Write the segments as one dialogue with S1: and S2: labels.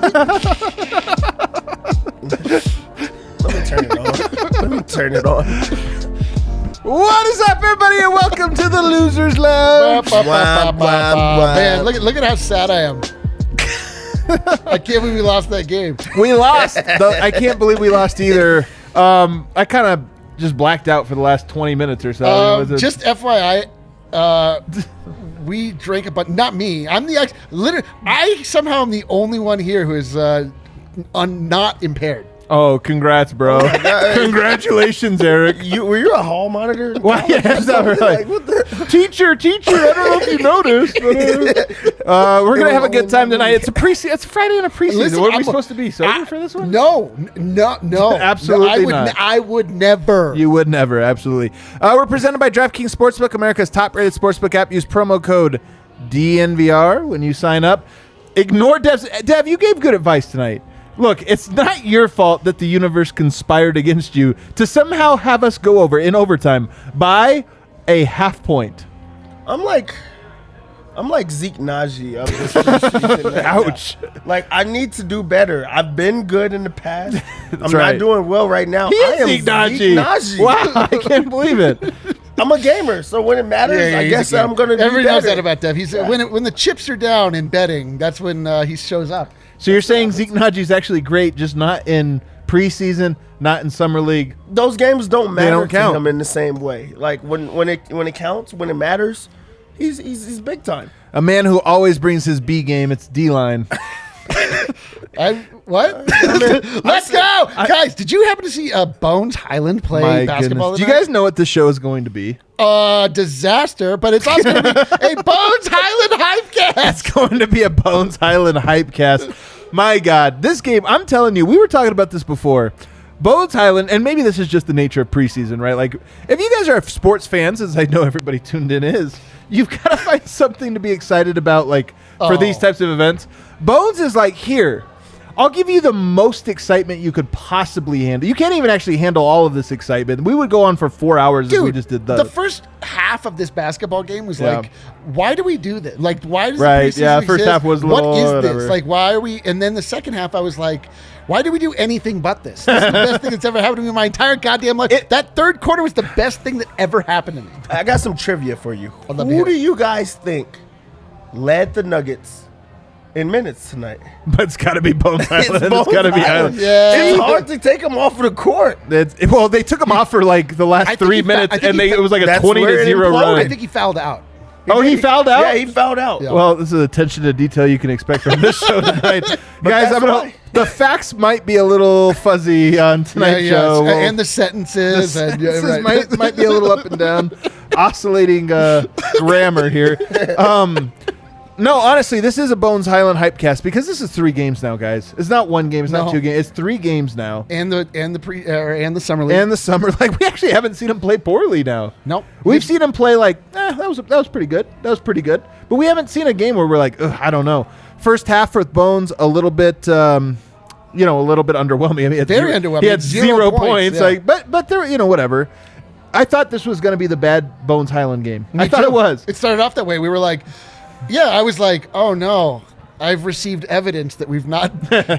S1: Let me turn it on.
S2: What is up, everybody, and welcome to the Losers Lounge.
S3: Man, look at how sad I am. I can't believe we lost that game.
S2: We lost. I can't believe we lost either. I kind of just blacked out for the last 20 minutes or so.
S3: Just FYI, we drank but not me. I'm the literally. I somehow am the only one here who is not impaired.
S2: Oh, congrats, bro. Congratulations, Eric.
S1: Were you a hall monitor?
S2: Well, yeah, like, what the? Teacher, I don't know if you noticed. But, we're going to have a good time tonight. It's Friday in a preseason.
S3: Listen,
S2: what are we supposed to be, sober for this one?
S3: No.
S2: Absolutely not.
S3: I would never.
S2: You would never, absolutely. We're presented by DraftKings Sportsbook, America's top-rated sportsbook app. Use promo code DNVR when you sign up. Ignore Dev's. Dev, you gave good advice tonight. Look, it's not your fault that the universe conspired against you to somehow have us go over in overtime by a half point.
S1: I'm like Zeke Najee. I'm just
S2: Ouch.
S1: Like, I need to do better. I've been good in the past. I'm
S2: right.
S1: not doing well right now.
S2: He is
S1: I am
S2: Zeke Najee. Wow, I can't believe it.
S1: I'm a gamer, so when it matters, I guess I'm going to do better.
S3: Everyone knows that about Dev. He's when the chips are down in betting, that's when he shows up.
S2: So you're saying Zeke Najee is actually great, just not in preseason, not in summer league.
S1: Those games don't matter
S2: count.
S1: to him in the same way. Like when it counts, when it matters, he's big time.
S2: A man who always brings his B game. It's D-line.
S3: What? Let's go, guys! Did you happen to see Bones Highland play basketball?
S2: Goodness. Do you guys know what the show is going to be?
S3: Disaster, but it's also going to be a Bones Highland hypecast.
S2: It's going to be a Bones Highland hypecast. My God, this game! I'm telling you, we were talking about this before. Bones Highland, and maybe this is just the nature of preseason, right? Like, if you guys are sports fans, as I know everybody tuned in is, you've got to find something to be excited about, like, for these types of events. Bones is like, here, I'll give you the most excitement you could possibly handle. You can't even actually handle all of this excitement. We would go on for 4 hours if we just did
S3: the first half of this basketball game was like, why do we do this? Like, why does the preseason exist?
S2: First half was a little,
S3: what is
S2: whatever.
S3: this? Like, why are we? And then the second half, I was like, why do we do anything but this? This is the best thing that's ever happened to me in my entire goddamn life. That third quarter was the best thing that ever happened to me.
S1: I got some trivia for you. Who do you guys think led the Nuggets in minutes tonight?
S2: But it's got to be Bones Highland. It's got to be Highland.
S3: Yeah.
S1: It's hard to take him off of the court.
S2: Well, they took him off for like the last 3 minutes, and it was like a 20-0 run.
S3: I think he fouled out.
S2: He fouled out?
S1: Yeah, he fouled out.
S3: Yeah.
S2: Well, this is attention to detail you can expect from this show tonight. Guys, the facts might be a little fuzzy on tonight's show.
S3: And the sentences.
S2: Might be a little up and down, oscillating grammar here. No, honestly, this is a Bones Highland hypecast because this is 3 games now, guys. It's not 1 game. It's not 2 games. It's 3 games now.
S3: And the summer league.
S2: And the summer, like, we actually haven't seen him play poorly now.
S3: Nope.
S2: We've seen him play like, that was pretty good. That was pretty good. But we haven't seen a game where we're like, I don't know. First half with Bones, a little bit, a little bit underwhelming. I mean,
S3: very underwhelming.
S2: He had 0 points.
S3: Yeah.
S2: Like, but there, whatever. I thought this was going to be the bad Bones Highland game. I thought it was.
S3: It started off that way. We were like, I was like, oh no, I've received evidence that we've not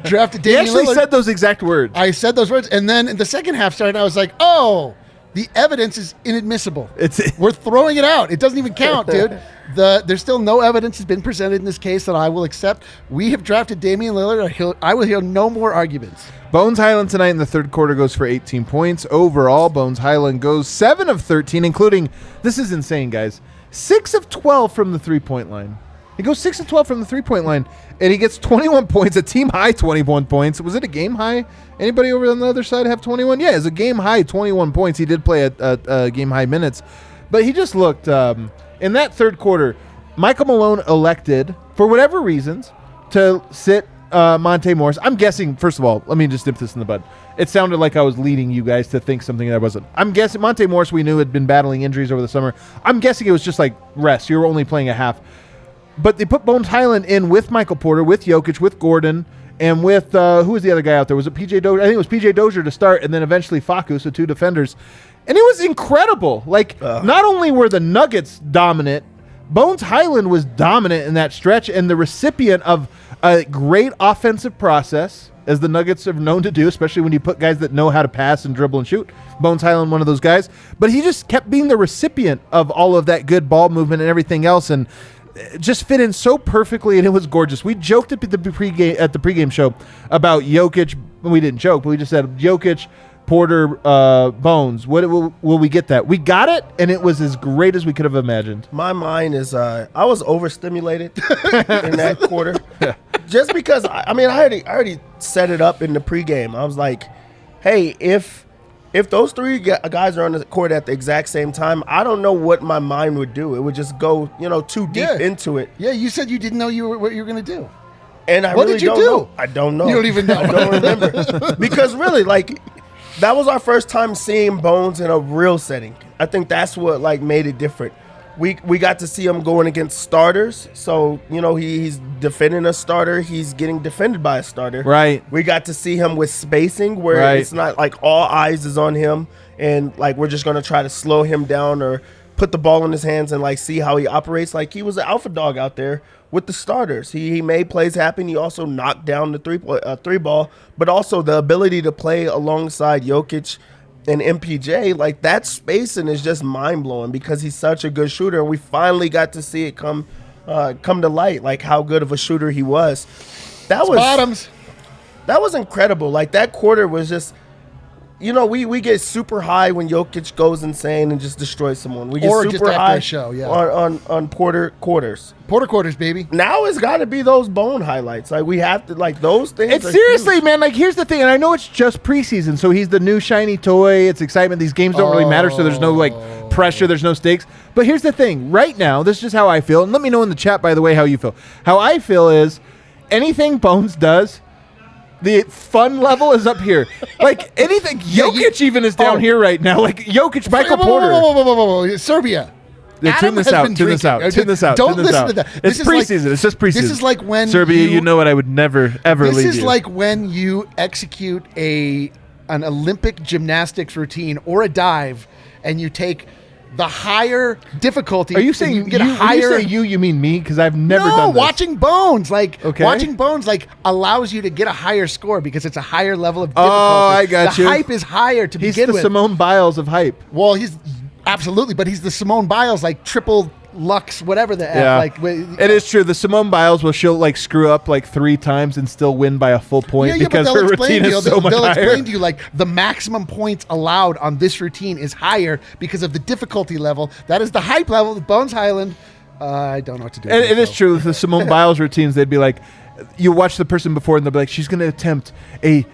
S3: drafted Damian Lillard.
S2: He actually said those exact words.
S3: I said those words. And then in the second half started, I was like, oh, the evidence is inadmissible. We're throwing it out. It doesn't even count, dude. There's still no evidence has been presented in this case that I will accept. We have drafted Damian Lillard. I will hear no more arguments.
S2: Bones Highland tonight in the third quarter goes for 18 points. Overall, Bones Highland goes 7 of 13, including, this is insane, guys, 6 of 12 from the three-point line. He goes 6 of 12 from the three-point line, and he gets 21 points, a team-high 21 points. Was it a game high? Anybody over on the other side have 21? Yeah, it's a game-high 21 points. He did play a game-high minutes. But he just looked, in that third quarter, Michael Malone elected, for whatever reasons, to sit Monte Morris. I'm guessing, first of all, let me just nip this in the bud. It sounded like I was leading you guys to think something that I wasn't. I'm guessing Monte Morris, we knew, had been battling injuries over the summer. I'm guessing it was just like rest. You were only playing a half. But they put Bones Highland in with Michael Porter, with Jokic, with Gordon, and with, who was the other guy out there? Was it PJ Dozier? I think it was PJ Dozier to start, and then eventually Facu, so 2 defenders. And it was incredible. Like, not only were the Nuggets dominant, Bones Highland was dominant in that stretch and the recipient of a great offensive process, as the Nuggets are known to do, especially when you put guys that know how to pass and dribble and shoot. Bones Highland, one of those guys. But he just kept being the recipient of all of that good ball movement and everything else, and just fit in so perfectly, and it was gorgeous. We joked at the pregame show about Jokic. We didn't joke, but we just said Jokic, Porter, Bones. What will we get that? We got it, and it was as great as we could have imagined.
S1: My mind is I was overstimulated in that quarter. Just because I already set it up in the pregame. I was like, hey, if those three guys are on the court at the exact same time, I don't know what my mind would do. It would just go, too deep into it.
S3: Yeah, you said you didn't know what you were going to do.
S1: And I
S3: what
S1: really
S3: did you
S1: don't
S3: do?
S1: know. I don't know.
S3: You don't even know.
S1: I don't remember. Because really, that was our first time seeing Bones in a real setting. I think that's what made it different. We got to see him going against starters. So, he's defending a starter. He's getting defended by a starter.
S2: Right.
S1: We got to see him with spacing where it's not like all eyes is on him and we're just going to try to slow him down or put the ball in his hands and see how he operates. He was an alpha dog out there with the starters. He made plays happen. He also knocked down the three ball, but also the ability to play alongside Jokic and MPJ, that spacing is just mind-blowing because he's such a good shooter, and we finally got to see it come to light, how good of a shooter he was. That was incredible. That quarter was just, we get super high when Jokic goes insane and just destroys someone. We get super high on Porter quarters.
S3: Porter quarters, baby.
S1: Now it's got to be those Bone highlights. We have to those things.
S2: It's seriously, huge. Man. Here's the thing, and I know it's just preseason, so he's the new shiny toy. It's excitement. These games don't really matter, so there's no pressure. There's no stakes. But here's the thing. Right now, this is just how I feel, and let me know in the chat, by the way, how you feel. How I feel is anything Bones does, the fun level is up here. Anything, Jokic even is down here right now. Jokic, Michael Porter.
S3: Whoa. Serbia.
S2: Yeah, tune this out.
S3: Don't listen to that.
S2: It's preseason. It's just preseason.
S3: This is like when
S2: Serbia, you know what? I would never, ever leave you.
S3: This is like when you execute an Olympic gymnastics routine or a dive, and you take the higher difficulty.
S2: Are you saying
S3: you can get a higher?
S2: When you say you mean me? Because I've never done this.
S3: Watching Bones, watching Bones, allows you to get a higher score because it's a higher level of difficulty.
S2: Oh, I got you.
S3: The hype is higher to begin with.
S2: He's the Simone Biles of hype.
S3: Well, he's absolutely, but he's the Simone Biles, triple Lux, whatever the
S2: it is true. The Simone Biles she'll screw up 3 times and still win by a full point because her routine is so much higher.
S3: They'll explain to you the maximum points allowed on this routine is higher because of the difficulty level. That is the hype level. The Bones Highland. I don't know what to do.
S2: It is true. The Simone Biles routines, they'd be you watch the person before and they'll be she's going to attempt a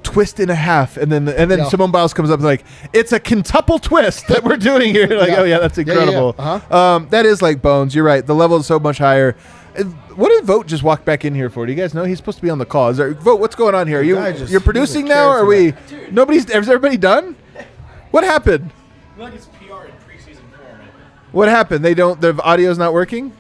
S2: twist and a half, and then Simone Biles comes up and it's a quintuple twist that we're doing here. Oh yeah, that's incredible. That is Bones. You're right. The level is so much higher. What did Vogt just walk back in here for? Do you guys know he's supposed to be on the call? Vogt, what's going on here? You're producing now? Or are we? Is everybody done? What happened?
S4: It's PR in preseason format.
S2: What happened? The audio's not working?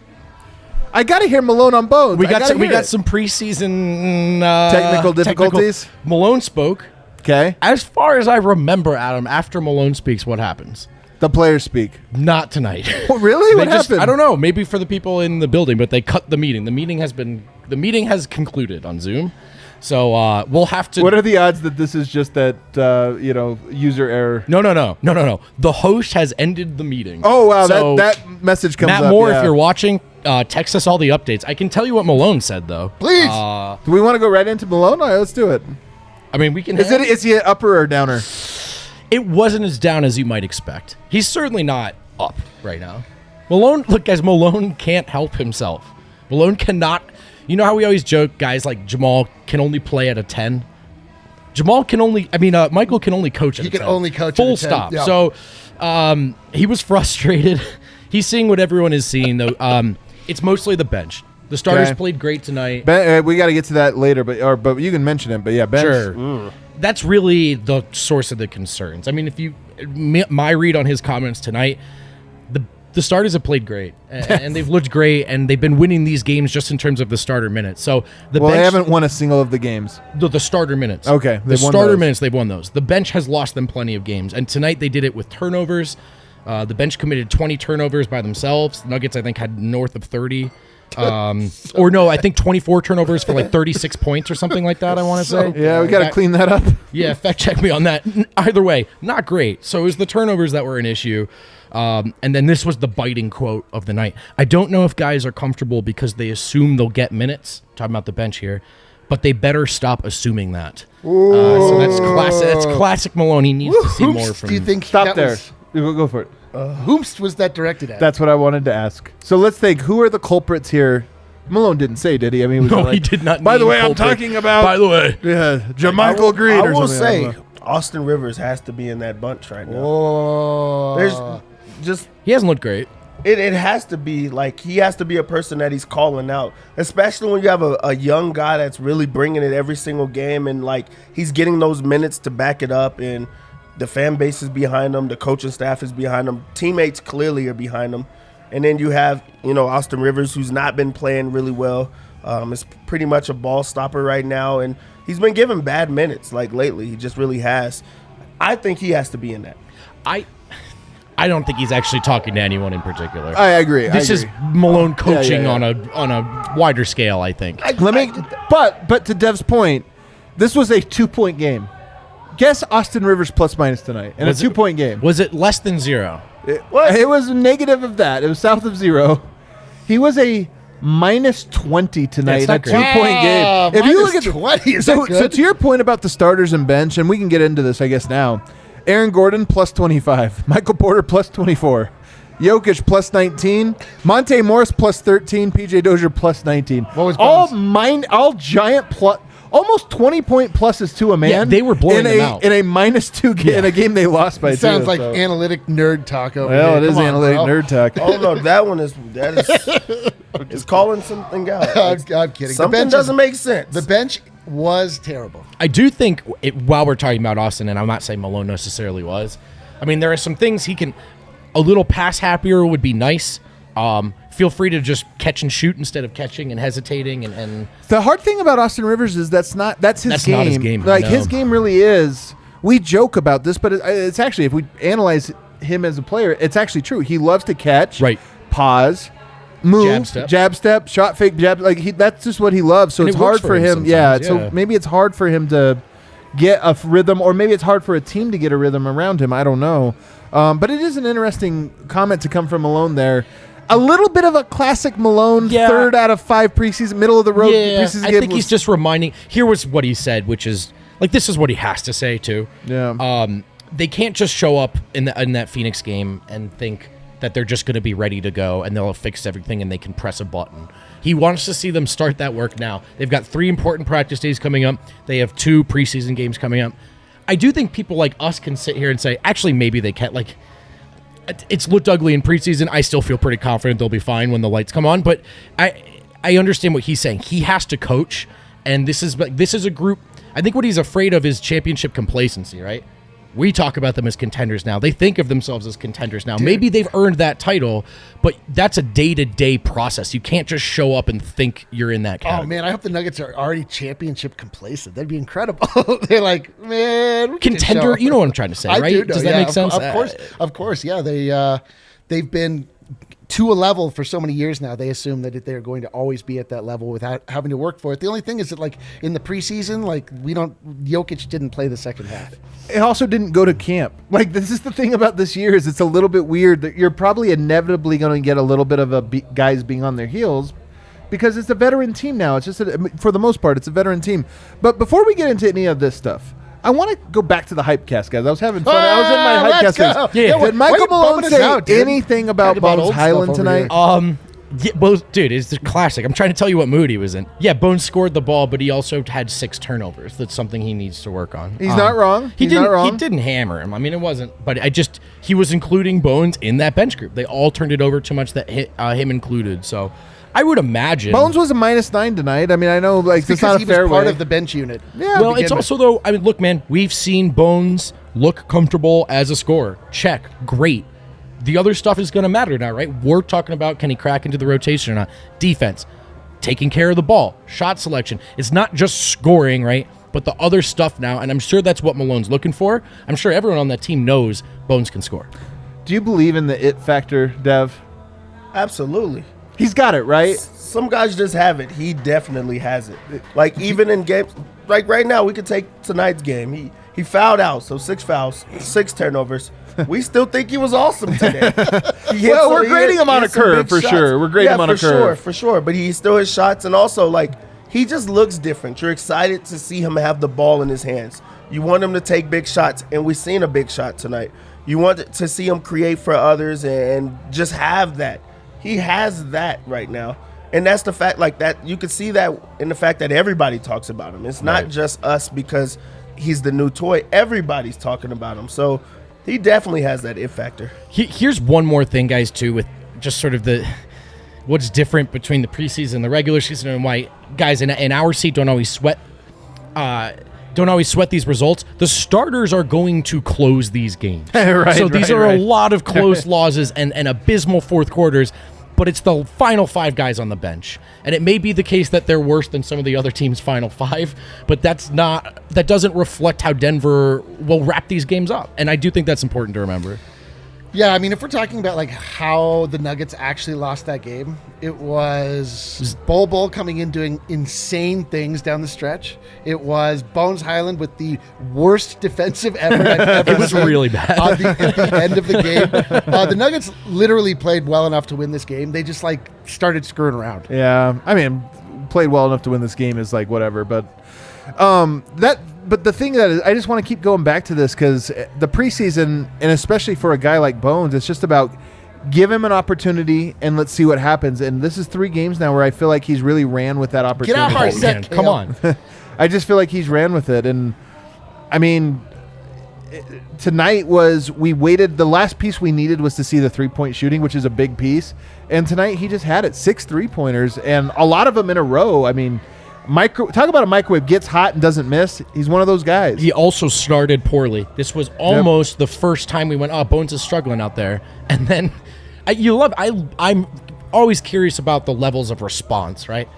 S2: I got to hear Malone on Bones.
S4: We got some preseason
S2: technical difficulties.
S4: Malone spoke.
S2: Okay.
S4: As far as I remember, Adam, after Malone speaks, what happens?
S2: The players speak.
S4: Not tonight.
S2: Oh, really? What happened?
S4: I don't know. Maybe for the people in the building, but they cut the meeting. The meeting has concluded on Zoom. So we'll have to.
S2: What are the odds that this is just that user error?
S4: No. The host has ended the meeting.
S2: Oh wow, so that message comes up.
S4: Matt Moore, if you're watching, text us all the updates. I can tell you what Malone said though.
S3: Please.
S2: Do we want to go right into Malone? All right, let's do it.
S4: I mean, we can.
S2: Is he an upper or downer?
S4: It wasn't as down as you might expect. He's certainly not up right now. Malone, look guys, Malone can't help himself. Malone cannot. You know how we always joke, guys like Jamal can only play at a 10? Michael can only coach at a 10.
S3: He can only coach
S4: full
S3: at a 10.
S4: stop.
S3: Yeah.
S4: So he was frustrated. He's seeing what everyone is seeing, though. It's mostly the bench. The starters played great tonight.
S2: We got to get to that later, but you can mention it. But yeah, bench.
S4: Sure. That's really the source of the concerns. I mean, my read on his comments tonight, the starters have played great, and they've looked great, and they've been winning these games just in terms of the starter minutes. So
S2: they haven't won a single of the games.
S4: The starter minutes.
S2: Okay.
S4: The starter minutes, they've won those. The bench has lost them plenty of games, and tonight they did it with turnovers. The bench committed 20 turnovers by themselves. The Nuggets, I think, had north of 30. Or no, I think 24 turnovers for like 36 points or something like that, I want to say.
S2: Yeah, we got to clean that up.
S4: Yeah, fact check me on that. Either way, not great. So it was the turnovers that were an issue. And then this was the biting quote of the night. I don't know if guys are comfortable because they assume they'll get minutes. Talking about the bench here. But they better stop assuming that. So that's classic Malone. He needs to see more from.
S3: Do you think
S2: Stop there. Go for it.
S3: Whomst was that directed at?
S2: That's what I wanted to ask. So let's think. Who are the culprits here? Malone didn't say, did he? I mean, he was
S4: he did not.
S2: By the way,
S4: culprit.
S2: I'm talking about.
S4: By the way,
S2: Jermichael Green.
S1: I
S2: or
S1: will
S2: something.
S1: say, Austin Rivers has to be in that bunch right now.
S3: Oh.
S1: There's just
S4: he hasn't looked great.
S1: it has to be like he has to be a person that he's calling out, especially when you have a young guy that's really bringing it every single game and like he's getting those minutes to back it up, and the fan base is behind him, the coaching staff is behind him, teammates clearly are behind him, and then you have Austin Rivers, who's not been playing really well. Is pretty much a ball stopper right now, and he's been given bad minutes like lately. He just really has. I think he has to be in that.
S4: I don't think he's actually talking to anyone in particular.
S2: I agree.
S4: This is Malone coaching
S2: yeah.
S4: on a wider scale, I think.
S2: But to Dev's point, this was a 2-point game. Guess Austin Rivers plus minus tonight in a 2-point game.
S4: Was it less than 0?
S2: It was negative of that. It was south of 0. He was a minus 20 tonight in a 2-point game. If you look at
S3: 20,
S2: so to your point about the starters and bench, and we can get into this, I guess now. Aaron Gordon plus 25, Michael Porter plus 24, Jokic plus 19, Monte Morris plus 13, PJ Dozier plus 19.
S3: What was
S2: all giant plus. Almost 20-point pluses to a man.
S4: Yeah, they were blowing them out.
S2: In a minus 2 game in a game they lost by 2.
S3: Sounds like analytic nerd talk over here.
S2: Well, it is analytic nerd talk.
S1: Oh no, that is calling something out.
S3: I'm kidding.
S1: Something doesn't make sense.
S3: The bench was terrible.
S4: I do think, while we're talking about Austin, and I'm not saying Malone necessarily was, I mean, there are some things he can, a little pass happier would be nice. Feel free to just catch and shoot instead of catching and hesitating. And
S2: the hard thing about Austin Rivers is that's his game.
S4: Not his game.
S2: Like his game really is. We joke about this, but it's actually, if we analyze him as a player, it's actually true. He loves to catch,
S4: right?
S2: Pause, move, jab step, shot fake, jab. Like that's just what he loves. So
S4: and
S2: it's hard for him. Yeah. So maybe it's hard for him to get a rhythm, or maybe it's hard for a team to get a rhythm around him. I don't know. But it is an interesting comment to come from Malone there. A little bit of a classic Malone, 3rd out of 5 preseason, middle of the road preseason game.
S4: I think he's just reminding. Here was what he said, which is like this is what he has to say too.
S2: Yeah.
S4: They can't just show up in that Phoenix game and think that they're just going to be ready to go and they'll have fixed everything and they can press a button. He wants to see them start that work now. They've got 3 important practice days coming up. They have 2 preseason games coming up. I do think people like us can sit here and say, actually, maybe they can't. Like, it's looked ugly in preseason. I still feel pretty confident they'll be fine when the lights come on. But I understand what he's saying. He has to coach, and this is a group. I think what he's afraid of is championship complacency, right? We talk about them as contenders now. They think of themselves as contenders now. Maybe they've earned that title, but that's a day-to-day process. You can't just show up and think you're in that category.
S3: Oh, man, I hope the Nuggets are already championship complacent. That'd be incredible. They're like, man.
S4: Contender, you know what I'm trying to say, right?
S3: I do know,
S4: Does that make sense?
S3: Of course, yeah. They've been to a level for so many years now. They assume that they're going to always be at that level without having to work for it. The only thing is that, like, in the preseason, like, Jokic didn't play the second half.
S2: It also didn't go to camp. Like, this is the thing about this year is it's a little bit weird that you're probably inevitably going to get a little bit of guys being on their heels because it's a veteran team now. It's just, for the most part, it's a veteran team. But before we get into any of this stuff, I want to go back to the Hypecast, guys. I was having fun. I was in my Hypecast phase.
S3: Yeah.
S2: Did Michael Malone say anything about Bones Highland tonight?
S4: Yeah, dude, it's the classic. I'm trying to tell you what mood he was in. Yeah, Bones scored the ball, but he also had 6 turnovers. That's something he needs to work on.
S2: He's not wrong.
S4: He didn't hammer him. I mean, it wasn't. But he was including Bones in that bench group. They all turned it over too much, that him included. So I would imagine
S2: Bones was a -9 tonight. I mean, I know like it's not a fair
S3: part
S2: way.
S3: of the bench unit.
S2: Yeah.
S4: Well, it's also though. I mean, look, man, we've seen Bones look comfortable as a scorer. Check, great. The other stuff is going to matter now, right? We're talking about can he crack into the rotation or not? Defense, taking care of the ball, shot selection. It's not just scoring, right? But the other stuff now, and I'm sure that's what Malone's looking for. I'm sure everyone on that team knows Bones can score.
S2: Do you believe in the it factor, Dev?
S1: Absolutely.
S2: He's got it, right?
S1: Some guys just have it. He definitely has it. Like, even in games, like right now, we could take tonight's game. He fouled out, so 6 fouls, 6 turnovers. We still think he was awesome today.
S2: Well, we're grading him on a curve for sure. We're grading him on a curve.
S1: For sure. But he still hits shots, and also, like, he just looks different. You're excited to see him have the ball in his hands. You want him to take big shots, and we've seen a big shot tonight. You want to see him create for others and just have that. He has that right now. And that's the fact, like, that you can see that in the fact that everybody talks about him. It's not just us because he's the new toy. Everybody's talking about him. So he definitely has that it factor.
S4: Here's one more thing, guys, too, with just sort of what's different between the preseason and the regular season, and why guys in our seat don't always sweat these results. The starters are going to close these games. So these are a lot of close losses and abysmal fourth quarters, but it's the final 5 guys on the bench. And it may be the case that they're worse than some of the other teams' final 5, but that doesn't reflect how Denver will wrap these games up. And I do think that's important to remember.
S3: Yeah, I mean, if we're talking about like how the Nuggets actually lost that game, it was Bol coming in doing insane things down the stretch. It was Bones Highland with the worst defensive effort I've ever
S4: It was
S3: seen
S4: really bad.
S3: at the end of the game. The Nuggets literally played well enough to win this game. They just like started screwing around.
S2: Yeah, I mean, played well enough to win this game is like whatever, but But the thing that is, I just want to keep going back to this because the preseason, and especially for a guy like Bones, it's just about give him an opportunity and let's see what happens. And this is 3 games now where I feel like he's really ran with that opportunity.
S3: Get out of our set,
S4: Come on.
S2: I just feel like he's ran with it. And I mean, tonight we waited. The last piece we needed was to see the 3-point shooting, which is a big piece. And tonight he just had it, 6 3-pointers and a lot of them in a row. I mean, talk about a microwave, gets hot and doesn't miss. He's one of those guys.
S4: He also started poorly. This was almost the first time we went, Bones is struggling out there. And then I'm always curious about the levels of response, right?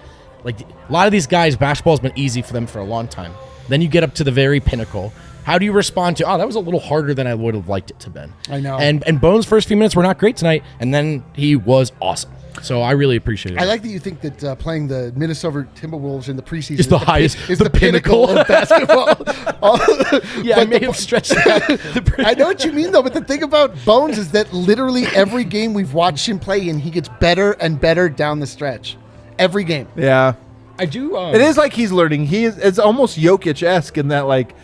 S4: Like a lot of these guys, basketball's been easy for them for a long time. Then you get up to the very pinnacle. How do you respond to, that was a little harder than I would have liked it to been.
S3: I know.
S4: And Bones' first few minutes were not great tonight, and then he was awesome. So I really appreciate it.
S3: I like that you think that playing the Minnesota Timberwolves in the preseason
S4: is the
S3: pinnacle of basketball.
S4: I may have stretched that.
S3: I know what you mean, though. But the thing about Bones is that literally every game we've watched him play in, he gets better and better down the stretch. Every game.
S2: Yeah.
S4: I do.
S2: It is like he's learning. It's almost Jokic-esque in that, like,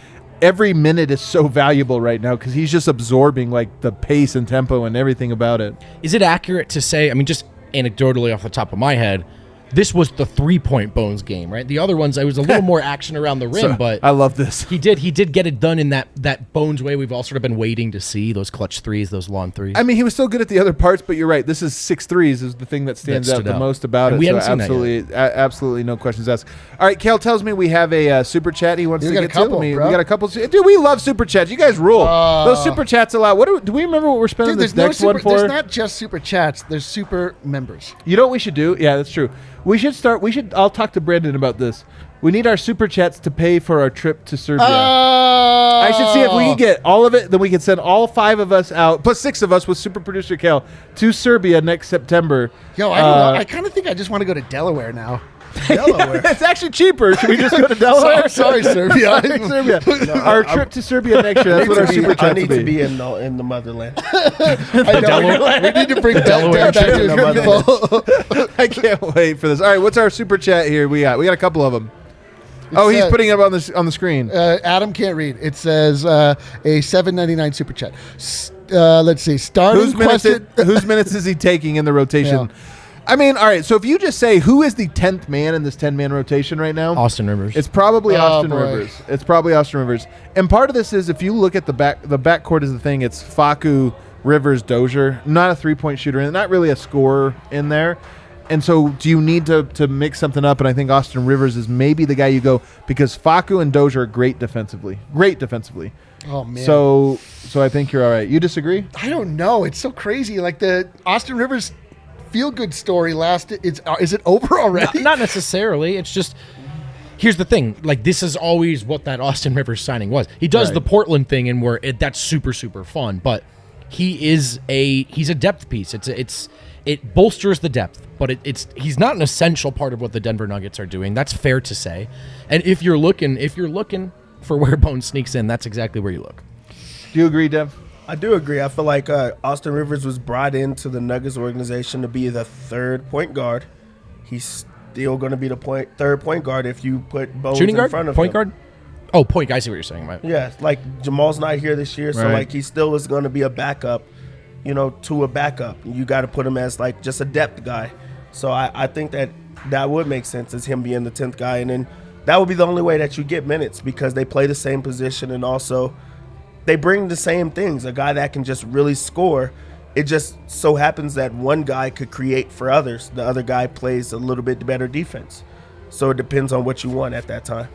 S2: every minute is so valuable right now because he's just absorbing, like, the pace and tempo and everything about it.
S4: Is it accurate to say, I mean, just anecdotally off the top of my head, this was the 3-point Bones game, right? The other ones, it was a little more action around the rim, but
S2: I love this.
S4: He did get it done in that Bones way we've all sort of been waiting to see, those clutch threes, those long threes.
S2: I mean, he was still good at the other parts, but you're right. This is 6 threes is the thing that stands out the most about it.
S4: We haven't
S2: seen absolutely no questions asked. All right, Kale tells me we have a super chat he wants to get to. We got a couple. Dude, we love super chats. You guys rule. Those super chats a lot. Do we remember what we're spending this next one for?
S3: There's not just super chats. There's super members.
S2: You know what we should do? Yeah, that's true. I'll talk to Brandon about this. We need our super chats to pay for our trip to Serbia. I should see if we can get all of it. Then we can send all 5 of us out, plus 6 of us with super producer Cal, to Serbia next September.
S3: Yo, I don't know. I kind of think I just want to go to Delaware now.
S1: Delaware.
S2: It's actually cheaper. Should we just go to Delaware?
S3: sorry, Serbia.
S2: Serbia. Our trip to Serbia next year. That's what our super chats
S1: I need to be in the motherland.
S3: We need to bring Delaware back to the motherland.
S2: I can't wait for this. All right, what's our super chat here? We got a couple of them. He's putting it up on the screen.
S3: Adam can't read. It says a $7.99 super chat. Let's see.
S2: Whose minutes is he taking in the rotation? Yeah. I mean, all right, so if you just say who is the 10th man in this 10-man rotation right now?
S4: Austin Rivers.
S2: It's probably Austin Rivers. It's probably Austin Rivers. And part of this is if you look at the backcourt is the thing, it's Facu, Rivers, Dozier, not a 3-point shooter, and not really a scorer in there. And so do you need to mix something up? And I think Austin Rivers is maybe the guy you go because Facu and Dozier are great defensively.
S3: Oh, man.
S2: So I think you're all right. You disagree?
S3: I don't know. It's so crazy. Like the Austin Rivers feel-good story lasted. Is it over already?
S4: Not necessarily. It's just, here's the thing. Like, this is always what that Austin Rivers signing was. He does the Portland thing, and that's super, super fun. But he's a depth piece. It bolsters the depth, but he's not an essential part of what the Denver Nuggets are doing. That's fair to say. And if you're looking for where Bones sneaks in, that's exactly where you look.
S2: Do you agree, Dev?
S1: I do agree. I feel like Austin Rivers was brought into the Nuggets organization to be the third point guard. He's still going to be the third point guard if you put Bones
S4: Shooting guard?
S1: in front of
S4: point
S1: him.
S4: Guard? Oh, point guard. I see what you're saying. Right.
S1: Yeah, like Jamal's not here this year, so
S2: Right.
S1: like he still is going to be a backup, to a backup. You got to put him as like just a depth guy. So I think that would make sense as him being the 10th guy, and then that would be the only way that you get minutes because they play the same position and also they bring the same things. A guy that can just really score. It just so happens that one guy could create for others. The other guy plays a little bit better defense. So it depends on what you want at that time.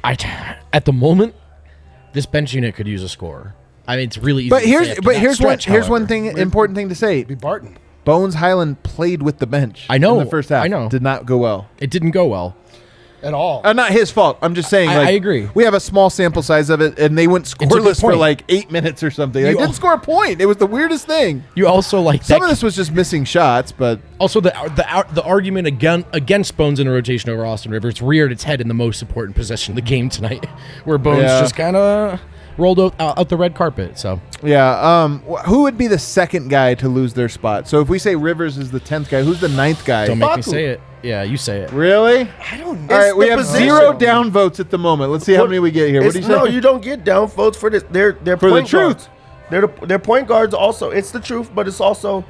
S4: At the moment, this bench unit could use a scorer. I mean, it's really easy.
S2: But
S4: to
S2: here's
S4: say after
S2: but
S4: that
S2: here's
S4: stretch,
S2: one
S4: however.
S2: thing important thing to say.
S3: Be Barton.
S2: Bones Highland played with the bench.
S4: I know.
S2: In the first half.
S4: I know.
S2: Did not go well.
S4: It didn't go well.
S3: At all.
S2: Not his fault. I'm just saying.
S4: I agree.
S2: We have a small sample size of it, and they went
S4: a good
S2: scoreless for
S4: point.
S2: like 8 minutes or something. They
S4: You
S2: didn't
S4: al-
S2: score a point. It was the weirdest thing.
S4: You also like
S2: Some
S4: that.
S2: of this was just missing shots, but
S4: Also, the argument against Bones in a rotation over Austin Rivers reared its head in the most important possession of the game tonight, where Bones
S2: Yeah.
S4: just kind of rolled out the red carpet. So
S2: yeah. Who would be the second guy to lose their spot? So if we say Rivers is the 10th guy, who's the 9th guy?
S4: don't make me
S1: Facu.
S4: say it. Yeah, you say it.
S2: Really?
S3: I don't know.
S2: All right, we
S1: the
S2: have
S1: position.
S2: 0 down votes at the moment. Let's see how many we get here. What do you say?
S1: No, you don't get down votes for this. They're
S2: For the
S1: point
S2: truth.
S1: guards. They're point guards also. It's the truth, but it's also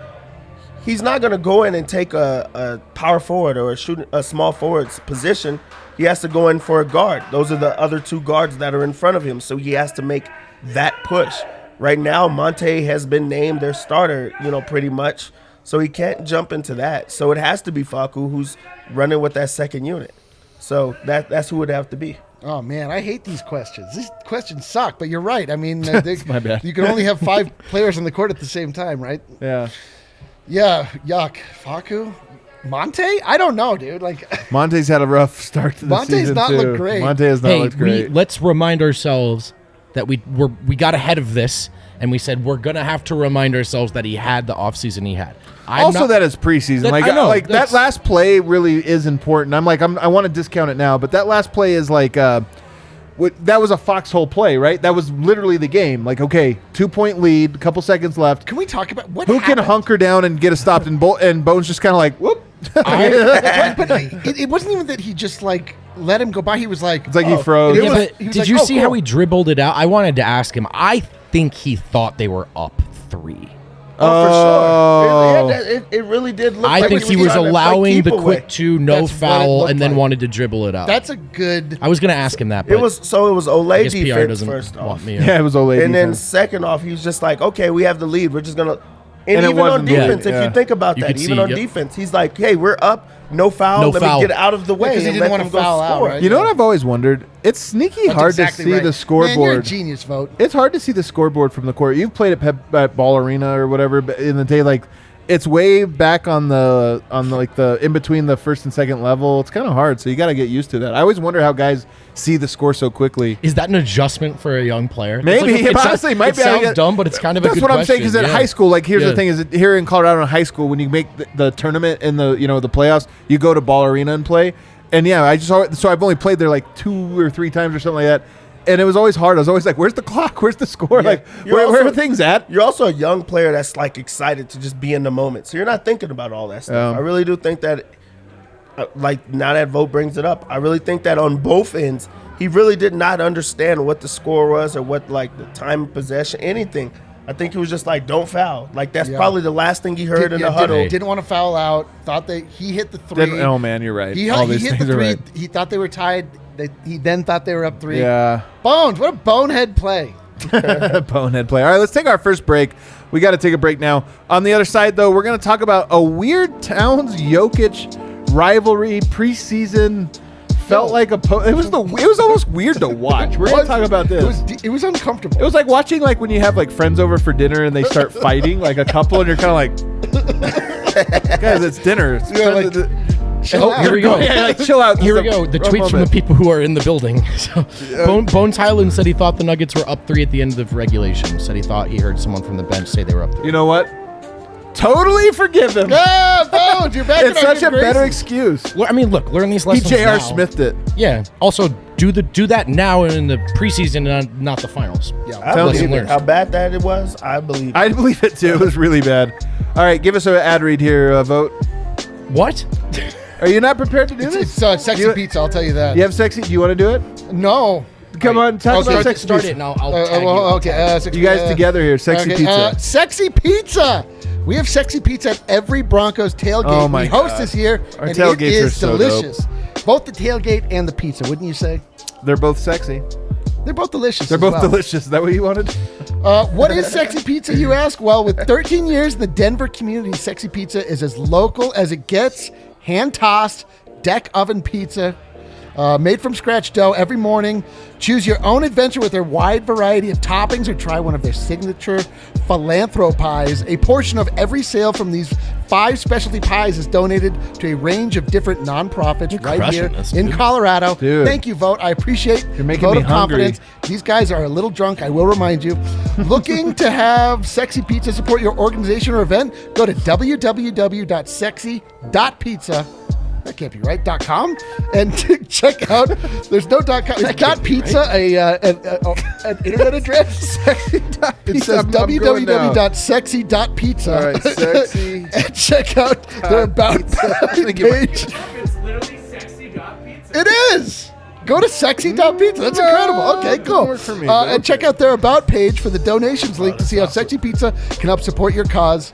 S1: he's not going to go in and take a power forward or a small forward's position. He has to go in for a guard. Those are the other 2 guards that are in front of him, so he has to make that push. Right now, Monte has been named their starter, pretty much. So he can't jump into that. So it has to be Facu who's running with that second unit. So that's who it would have to be.
S3: Oh, man, I hate these questions. These questions suck, but you're right. I mean,
S2: my bad.
S3: You can only have 5 players on the court at the same time, right?
S2: Yeah.
S3: Yeah, yuck. Facu? Monte? I don't know, dude. Like,
S2: Monte's had a rough start to the
S3: Monte's
S2: season,
S3: not
S2: too.
S3: looked great.
S2: Monte has not looked great.
S4: Let's remind ourselves that we got ahead of this, and we said we're gonna have to remind ourselves that he had the offseason he had.
S2: That is preseason.
S4: I know,
S2: that
S4: that's-
S2: last play really is important. I want to discount it now, but that last play is that was a foxhole play, right? That was literally the game. Like, okay, 2-point lead, couple seconds left.
S3: can we talk about what
S2: Who
S3: happened?
S2: can hunker down and get a stop? And Bones just kind of like, whoop.
S3: But it wasn't even that he just, like, let him go by. He was like...
S2: It's like he froze.
S3: It
S4: Yeah,
S3: was-
S4: but
S3: he was
S4: did
S3: like,
S4: you
S3: "Oh,
S4: see how
S3: cool."
S4: he dribbled it out? I wanted to ask him. I think he thought they were up 3.
S1: Oh, for sure. It really did look
S4: I
S1: like
S4: think he was
S1: trying to play
S4: allowing the
S1: keep away.
S4: quick 2, no
S3: That's what it
S4: foul,
S3: looked
S4: and then
S3: like.
S4: wanted to dribble it out.
S3: That's a good...
S4: I was going to ask him that, but
S1: It was
S4: I
S1: Olay
S4: guess PR
S1: defense
S4: doesn't
S1: first
S4: want
S1: off.
S4: me.
S2: Yeah, it was Olay
S1: And then
S2: defense.
S1: second off, he was just like, okay, we have the lead. We're just going to...
S2: And it
S1: even on
S2: wasn't
S1: defense,
S2: good,
S1: if
S2: yeah.
S1: you think about
S4: You
S1: that,
S4: could
S1: even
S4: see,
S1: on
S4: yep.
S1: defense, he's like, hey, we're up, no foul.
S4: No
S1: Let
S4: foul.
S1: me get out of the way.
S3: Because he
S1: and
S3: didn't
S1: let
S3: want
S1: them
S3: to
S1: go
S3: foul out,
S1: score.
S3: right?
S2: You know what I've always wondered? It's sneaky
S3: That's
S2: hard
S3: exactly
S2: to see
S3: right.
S2: the scoreboard.
S3: Man, you're a genius, Vogt.
S2: It's hard to see the scoreboard from the court. You've played at Ball Arena or whatever in the day. Like, it's way back on the in between the first and second level. It's kind of hard, so you got to get used to that. I always wonder how guys see the score so quickly.
S4: Is that an adjustment for a young player?
S2: Maybe.
S4: It's
S2: It honestly might be.
S4: It sounds dumb, but it's kind of a
S2: That's
S4: good
S2: what I'm saying.
S4: question.
S2: Because at
S4: Yeah.
S2: high school, like here's
S4: Yeah.
S2: the thing: is here in Colorado in high school, when you make the tournament in the the playoffs, you go to Ball Arena and play. And yeah, I've only played there like 2 or 3 times or something like that. And it was always hard. I was always like, "Where's the clock? Where's the score?
S1: Yeah.
S2: Like,
S1: You're
S2: where
S1: also-
S2: are things at?"
S1: You're also a young player that's like excited to just be in the moment. So you're not thinking about all that stuff. I really do think that, like now that Vogt brings it up, I really think that on both ends, he really did not understand what the score was or what like the time of possession, anything. I think he was just like, don't foul. Like that's
S3: Yeah.
S1: probably the last thing he heard in the
S3: Didn't-
S1: huddle.
S3: Didn't want to foul out. Thought that he hit the 3.
S2: Oh man, you're right.
S3: He
S2: All these
S3: hit the
S2: things are
S3: 3.
S2: right.
S3: He thought they were tied. He then thought they were up 3.
S2: Yeah.
S3: Bones, what a bonehead play.
S2: Bonehead play. All right, let's take our first break. We got to take a break now. On the other side, though, we're going to talk about a weird Towns Jokic rivalry preseason. Felt like it was almost weird to watch. We're going to talk about this.
S3: It was uncomfortable.
S2: It was like watching when you have friends over for dinner and they start fighting like a couple and you're kind of like, guys, it's dinner.
S3: Yeah, like, Chill out.
S4: Here we go.
S2: Yeah, like, chill out.
S4: Here we go. The tweets from the people who are in the building. So, Bones Highland said he thought the Nuggets were up 3 at the end of regulation. Said he thought he heard someone from the bench say they were up 3.
S2: You know what? Totally forgive him.
S3: Yeah, Bones, you're back.
S2: It's such a better excuse.
S4: I mean, look, learn these
S2: He
S4: lessons
S2: J.R.
S4: now.
S2: Smithed it.
S4: Yeah. Also, do that now and in the preseason and not the finals.
S3: Yeah.
S1: I
S2: Tell
S1: believe
S2: me.
S1: it. How bad that it was, I believe it.
S2: I believe it too. It was really bad. All right, give us an ad read here, Vogt.
S4: What?
S2: Are you not prepared to do this?
S3: It's sexy pizza, I'll tell you that.
S2: You have sexy? Do you want to do it?
S3: No.
S2: Come on, talk about sexy
S4: Start
S2: pizza.
S4: it and I'll tag you.
S3: Okay.
S2: You guys together here, sexy pizza.
S3: Sexy pizza. We have sexy pizza at every Broncos tailgate
S2: Oh my
S3: we host
S2: God.
S3: this year,
S2: Our
S3: and it
S2: tailgates are
S3: is
S2: so
S3: delicious. Both the tailgate and the pizza, wouldn't you say?
S2: They're both sexy.
S3: They're both delicious.
S2: They're
S3: as
S2: both
S3: well.
S2: delicious. Is that what you wanted?
S3: What is sexy pizza, you ask? Well, with 13 years in the Denver community, sexy pizza is as local as it gets. Hand-tossed, deck oven pizza, made from scratch dough every morning. Choose your own adventure with their wide variety of toppings or try one of their signature philanthropies. A portion of every sale from these 5 specialty pies is donated to a range of different nonprofits right here
S4: crushing this,
S3: in
S4: dude.
S3: Colorado.
S2: Dude.
S3: Thank you, Vogt. I appreciate
S2: You're making
S3: the vote
S2: me
S3: of
S2: hungry.
S3: confidence. These guys are a little drunk, I will remind you. Looking to have Sexy Pizza support your organization or event? Go to www.sexy.pizza. That can't be right. .com and check out. There's no .com. It's .pizza an internet address. It says www.sexy.pizza.
S2: All right, sexy.
S3: And check out their about page.
S5: It's literally sexy.pizza.
S3: It is. Go to sexy.pizza. That's incredible. Okay,
S2: Doesn't
S3: cool.
S2: work for me, but
S3: And check out their about page for the donations link to see how Sexy Pizza can help support your cause.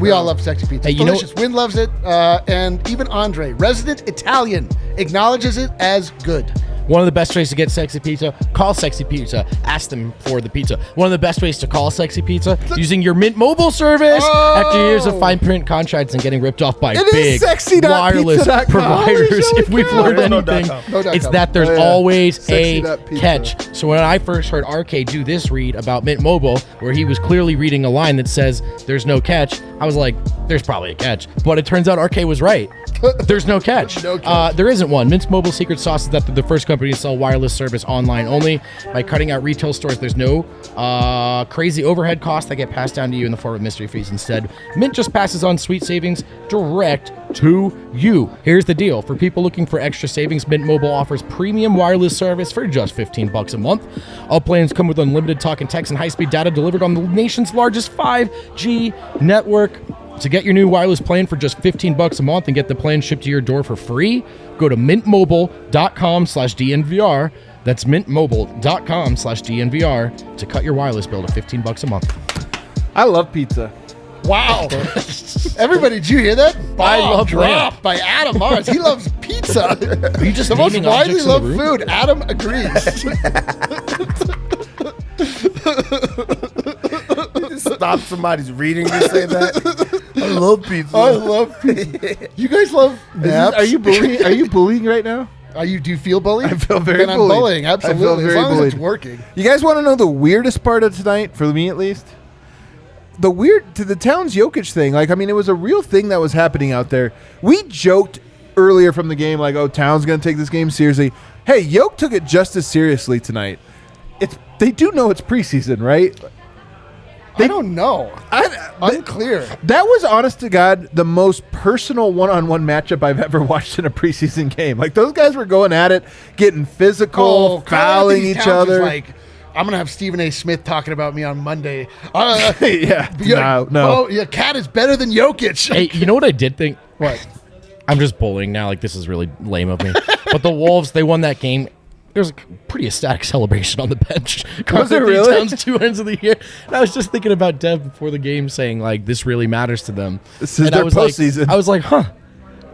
S3: We all love Sexy Pizza.
S4: Hey,
S3: It's
S4: you know-
S3: delicious. Win loves it. And even Andre, resident Italian, acknowledges it as good.
S4: One of the best ways to get Sexy Pizza, call Sexy Pizza. Ask them for the pizza. One of the best ways to call Sexy Pizza, using your Mint Mobile service.
S3: Oh!
S4: After years of fine print contracts and getting ripped off by
S2: It is
S4: big
S2: sexy.pizza.com.
S4: wireless providers,
S2: Holy
S4: if we've
S2: cow.
S4: learned
S1: No,
S4: anything,
S1: .com.
S3: No,
S4: it's
S3: .com.
S4: that there's
S2: Oh, yeah.
S4: always a
S2: Sexy.pizza.
S4: catch. So when I first heard RK do this read about Mint Mobile, where he was clearly reading a line that says there's no catch, I was like, there's probably a catch. But it turns out RK was right. There's no catch.
S3: No catch.
S4: There isn't one. Mint's mobile secret sauce is that they're the first company to sell wireless service online only. By cutting out retail stores, there's no crazy overhead costs that get passed down to you in the form of mystery fees. Instead, Mint just passes on sweet savings direct to you. Here's the deal. For people looking for extra savings, Mint Mobile offers premium wireless service for just $15 a month. All plans come with unlimited talk and text and high-speed data delivered on the nation's largest 5G network. To get your new wireless plan for just $15 a month and get the plan shipped to your door for free, go to mintmobile.com/DNVR. That's mintmobile.com/DNVR to cut your wireless bill to $15 a month.
S2: I love pizza.
S3: Wow. Everybody, did you hear that?
S4: I love
S3: drop
S4: Lamp.
S3: by Adam Mars. He loves pizza.
S4: Are you just
S3: The most
S4: naming
S3: widely
S4: objects in the
S3: loved
S4: room?
S3: food. Adam agrees.
S1: Stop somebody's reading to say that. I love pizza.
S3: I love pizza. You guys love naps?
S2: Are you bullying? Are you bullying right now?
S3: Do you feel bullied?
S2: I feel very
S3: then
S2: bullied.
S3: I'm bullying,
S2: I
S3: absolutely.
S2: feel very
S3: as long
S2: bullied.
S3: as it's working.
S2: You guys want to know the weirdest part of tonight, for me at least? The weird to the Towns Jokic thing. Like, I mean, it was a real thing that was happening out there. We joked earlier from the game, like, "Oh, Towns gonna take this game seriously." Hey, Jokic took it just as seriously tonight. They do know it's preseason, right?
S3: I don't know. Unclear.
S2: That was, honest to God, the most personal one-on-one matchup I've ever watched in a preseason game. Like, those guys were going at it, getting physical, fouling each
S3: Towns
S2: other.
S3: was like, I'm going to have Stephen A. Smith talking about me on Monday.
S2: Yeah, no.
S3: Oh, yeah, Cat is better than Jokic.
S4: Hey, you know what I did think?
S3: What?
S4: I'm just bullying now. Like, this is really lame of me. But the Wolves, they won that game. There was a pretty ecstatic celebration on the bench.
S2: Was it
S4: Carl
S2: really?
S4: Towns 2 ends of the year. And I was just thinking about Dev before the game, saying like, "This really matters to them."
S2: This is
S4: And
S2: their
S4: I was
S2: postseason.
S4: Like, I was like, "Huh,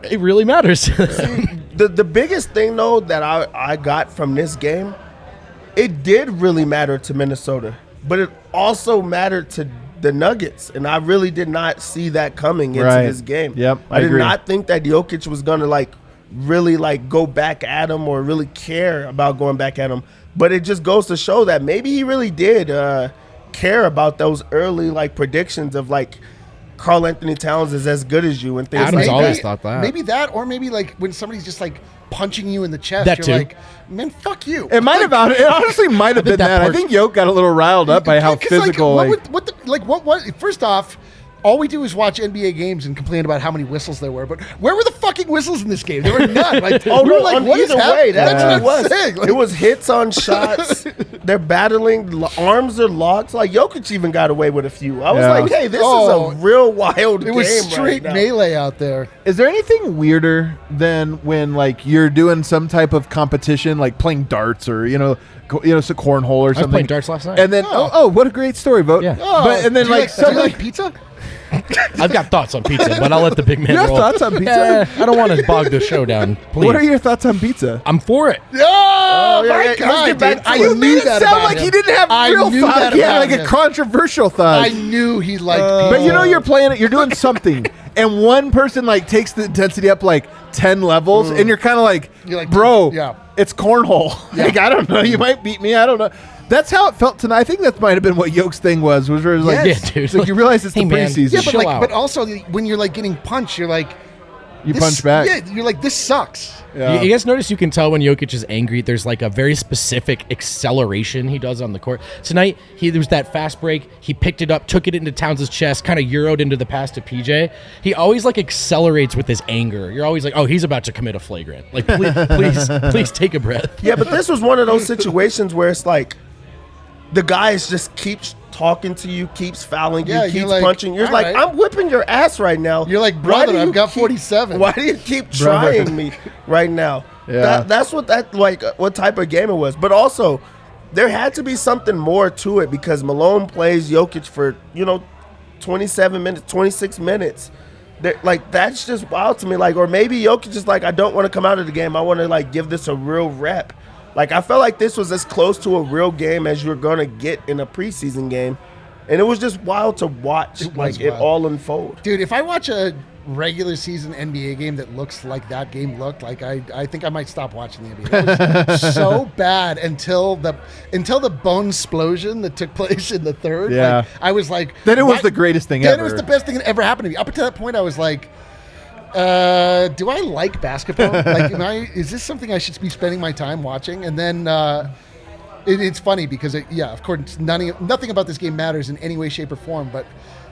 S4: it really matters to them."
S1: The biggest thing though that I got from this game, it did really matter to Minnesota, but it also mattered to the Nuggets, and I really did not see that coming into
S2: Right.
S1: this game.
S2: Yep, I
S1: I did
S2: agree.
S1: not think that Jokic was gonna really go back at him or really care about going back at him. But it just goes to show that maybe he really did care about those early predictions of Karl Anthony Towns is as good as you and things
S4: Adam's
S1: like
S4: always
S1: that.
S4: thought that.
S3: Maybe that, or maybe like when somebody's just like punching you in the chest,
S4: That
S3: you're
S4: too.
S3: like, man, fuck you.
S2: It might have. It honestly might have been
S4: that
S2: that. I
S4: part-
S2: think Yoke got a little riled up by how
S3: 'Cause,
S2: physical.
S3: what? First off, all we do is watch NBA games and complain about how many whistles there were. But where were the fucking whistles in this game? There were none. Like,
S1: Oh
S3: we
S1: no!
S3: were like,
S1: On
S3: what is
S1: either way,
S3: happening?
S1: that's
S3: That's
S1: what
S3: what
S1: it was.
S3: I'm saying. Like,
S1: It was hits on shots. They're battling. Arms are locked. Like Jokic even got away with a few. I was
S2: Yeah.
S1: like, hey, this
S3: Oh,
S1: is a real wild
S3: it
S1: game
S3: was
S1: right
S3: straight
S1: now.
S3: melee out there.
S2: Is there anything weirder than when like you're doing some type of competition, like playing darts or so cornhole or something?
S4: playing darts last night.
S2: And then what a great story, Vogt.
S4: Yeah.
S2: But and then
S3: do you
S2: like
S3: do you
S2: somebody.
S3: like pizza?
S4: I've got thoughts on pizza, but I'll let the big man
S2: Your
S4: roll.
S2: thoughts on pizza?
S4: I don't want to bog the show down. Please.
S2: What are your thoughts on pizza?
S4: I'm for it.
S3: Oh,
S1: yeah,
S3: my
S1: yeah, let's
S3: God,
S1: get back
S3: dude.
S1: to
S3: I
S1: it.
S2: You
S3: knew
S2: made it
S3: that
S2: sound
S3: about
S2: like
S3: him.
S2: he didn't have
S3: I
S2: real
S3: knew
S2: thoughts.
S3: that
S2: He had
S3: about
S2: like a
S3: him.
S2: controversial thought.
S3: I knew he liked pizza.
S2: But you're playing it, you're doing something, and one person like takes the intensity up like 10 levels, and you're kind of like,
S3: You're like,
S2: bro,
S3: yeah.
S2: it's cornhole. Like, I don't know, you might beat me, I don't know. That's how it felt tonight. I think that might have been what Yoke's thing was where it was like,
S3: Yes.
S4: Yeah, dude.
S2: it's like you realize it's
S4: Hey,
S2: the
S4: man.
S2: preseason.
S3: Yeah, but
S4: Chill
S3: like,
S4: out.
S3: but also when you're like getting punched, you're like,
S2: you
S3: this-
S2: punch back.
S3: Yeah, you're like, this sucks.
S2: Yeah.
S4: You guys notice you can tell when Jokic is angry. There's like a very specific acceleration he does on the court. Tonight, there was that fast break. He picked it up, took it into Towns' chest, kind of euroed into the pass to PJ. He always like accelerates with his anger. You're always like, oh, he's about to commit a flagrant. Like, please take a breath.
S1: Yeah, but this was one of those situations where it's like the guy just keeps talking to you, keeps fouling you,
S3: Yeah, you're
S1: keeps
S3: like,
S1: punching. You're
S3: all
S1: like,
S3: right.
S1: I'm whipping your ass right now.
S3: You're like,
S1: Why
S3: brother,
S1: do you
S3: I've got
S1: keep-
S3: 47.
S1: Why do you keep
S2: Brother.
S1: trying me right now?
S2: Yeah.
S1: That's what what type of game it was. But also, there had to be something more to it because Malone plays Jokic for 27 minutes, 26 minutes. Like that's just wild to me. Like, or maybe Jokic is like, I don't want to come out of the game. I want to like give this a real rep. Like, I felt like this was as close to a real game as you're gonna get in a preseason game, and it was just wild to watch.
S3: It was
S1: Like it
S3: wild.
S1: all unfold.
S3: Dude, if I watch a regular season NBA game that looks like that game looked, like I think I might stop watching the NBA. It was so bad until the bone explosion that took place in the third.
S2: Yeah.
S3: Like, I was like,
S2: Then it was
S3: why-
S2: the greatest thing
S3: Then
S2: ever.
S3: it was the best thing that ever happened to me. Up until that point, I was like, do I like basketball? Like, is this something I should be spending my time watching? And then it's funny because, of course, nothing about this game matters in any way, shape, or form. But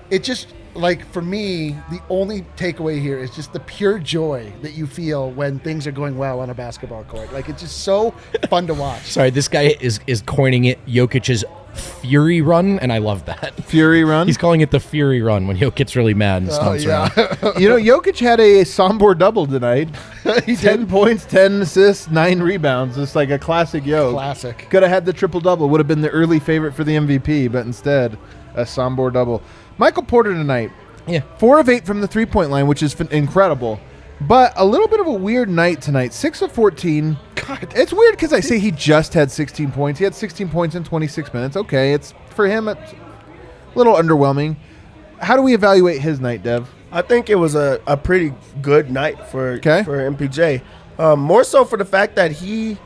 S3: it just, like, for me, the only takeaway here is just the pure joy that you feel when things are going well on a basketball court. Like, it's just so fun to watch.
S4: Sorry, this guy is coining it Jokic's Fury Run, and I love that.
S2: Fury run.
S4: He's calling it the Fury Run when Jokic gets really mad and stomps around.
S2: Jokic had a Sombor double tonight.
S3: He
S2: 10
S3: did.
S2: points, 10 assists, 9 rebounds. It's like a classic Yoke.
S3: Classic.
S2: Could have had the triple double. Would have been the early favorite for the MVP, but instead, a Sombor double. Michael Porter tonight.
S4: Yeah.
S2: 4 of 8 from the 3-point line, which is incredible. But a little bit of a weird night tonight. 6 of 14.
S3: God.
S2: It's weird because I say he just had 16 points. He had 16 points in 26 minutes. Okay, it's for him, it's a little underwhelming. How do we evaluate his night, Dev?
S1: I think it was a pretty good night for
S2: Okay.
S1: MPJ. More so for the fact that he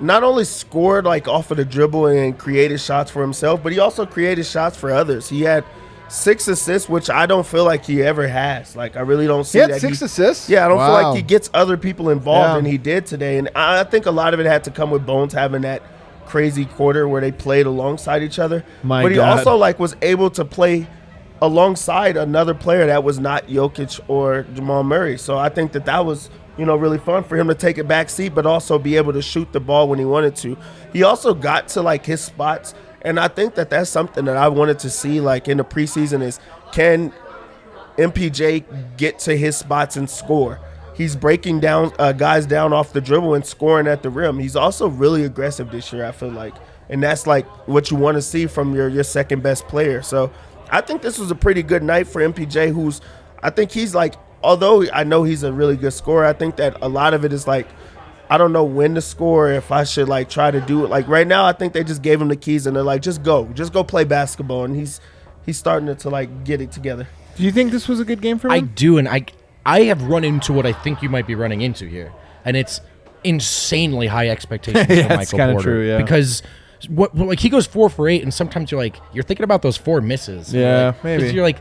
S1: not only scored like off of the dribble and created shots for himself, but he also created shots for others. He had 6 assists, which I don't feel like he ever has. Like, I really don't see
S2: He had
S1: that
S2: 6 assists?
S1: Yeah, I don't feel
S2: Wow.
S1: like he gets other people involved,
S2: Yeah.
S1: and he did today. And I think a lot of it had to come with Bones having that crazy quarter where they played alongside each other.
S2: My
S1: but he
S2: God.
S1: also like was able to play alongside another player that was not Jokic or Jamal Murray. So I think that was, really fun for him to take a back seat, but also be able to shoot the ball when he wanted to. He also got to like his spots. And I think that that's something that I wanted to see like in the preseason is, can MPJ get to his spots and score? He's breaking down guys down off the dribble and scoring at the rim. He's also really aggressive this year, I feel like. And that's like what you want to see from your second best player. So I think this was a pretty good night for MPJ, I think he's like, although I know he's a really good scorer, I think that a lot of it is like, I don't know when to score, if I should like try to do it. Like right now, I think they just gave him the keys and they're like, just go play basketball. And he's starting to like get it together.
S2: Do you think this was a good game for him?
S4: I do, and I have run into what I think you might be running into here, and it's insanely high expectations
S2: Yeah,
S4: for
S2: that's
S4: Michael
S2: kinda
S4: Porter.
S2: true, yeah.
S4: Because like he goes 4 for 8, and sometimes you're thinking about those 4 misses.
S2: Yeah,
S4: Like, 'cause
S2: maybe.
S4: you're like,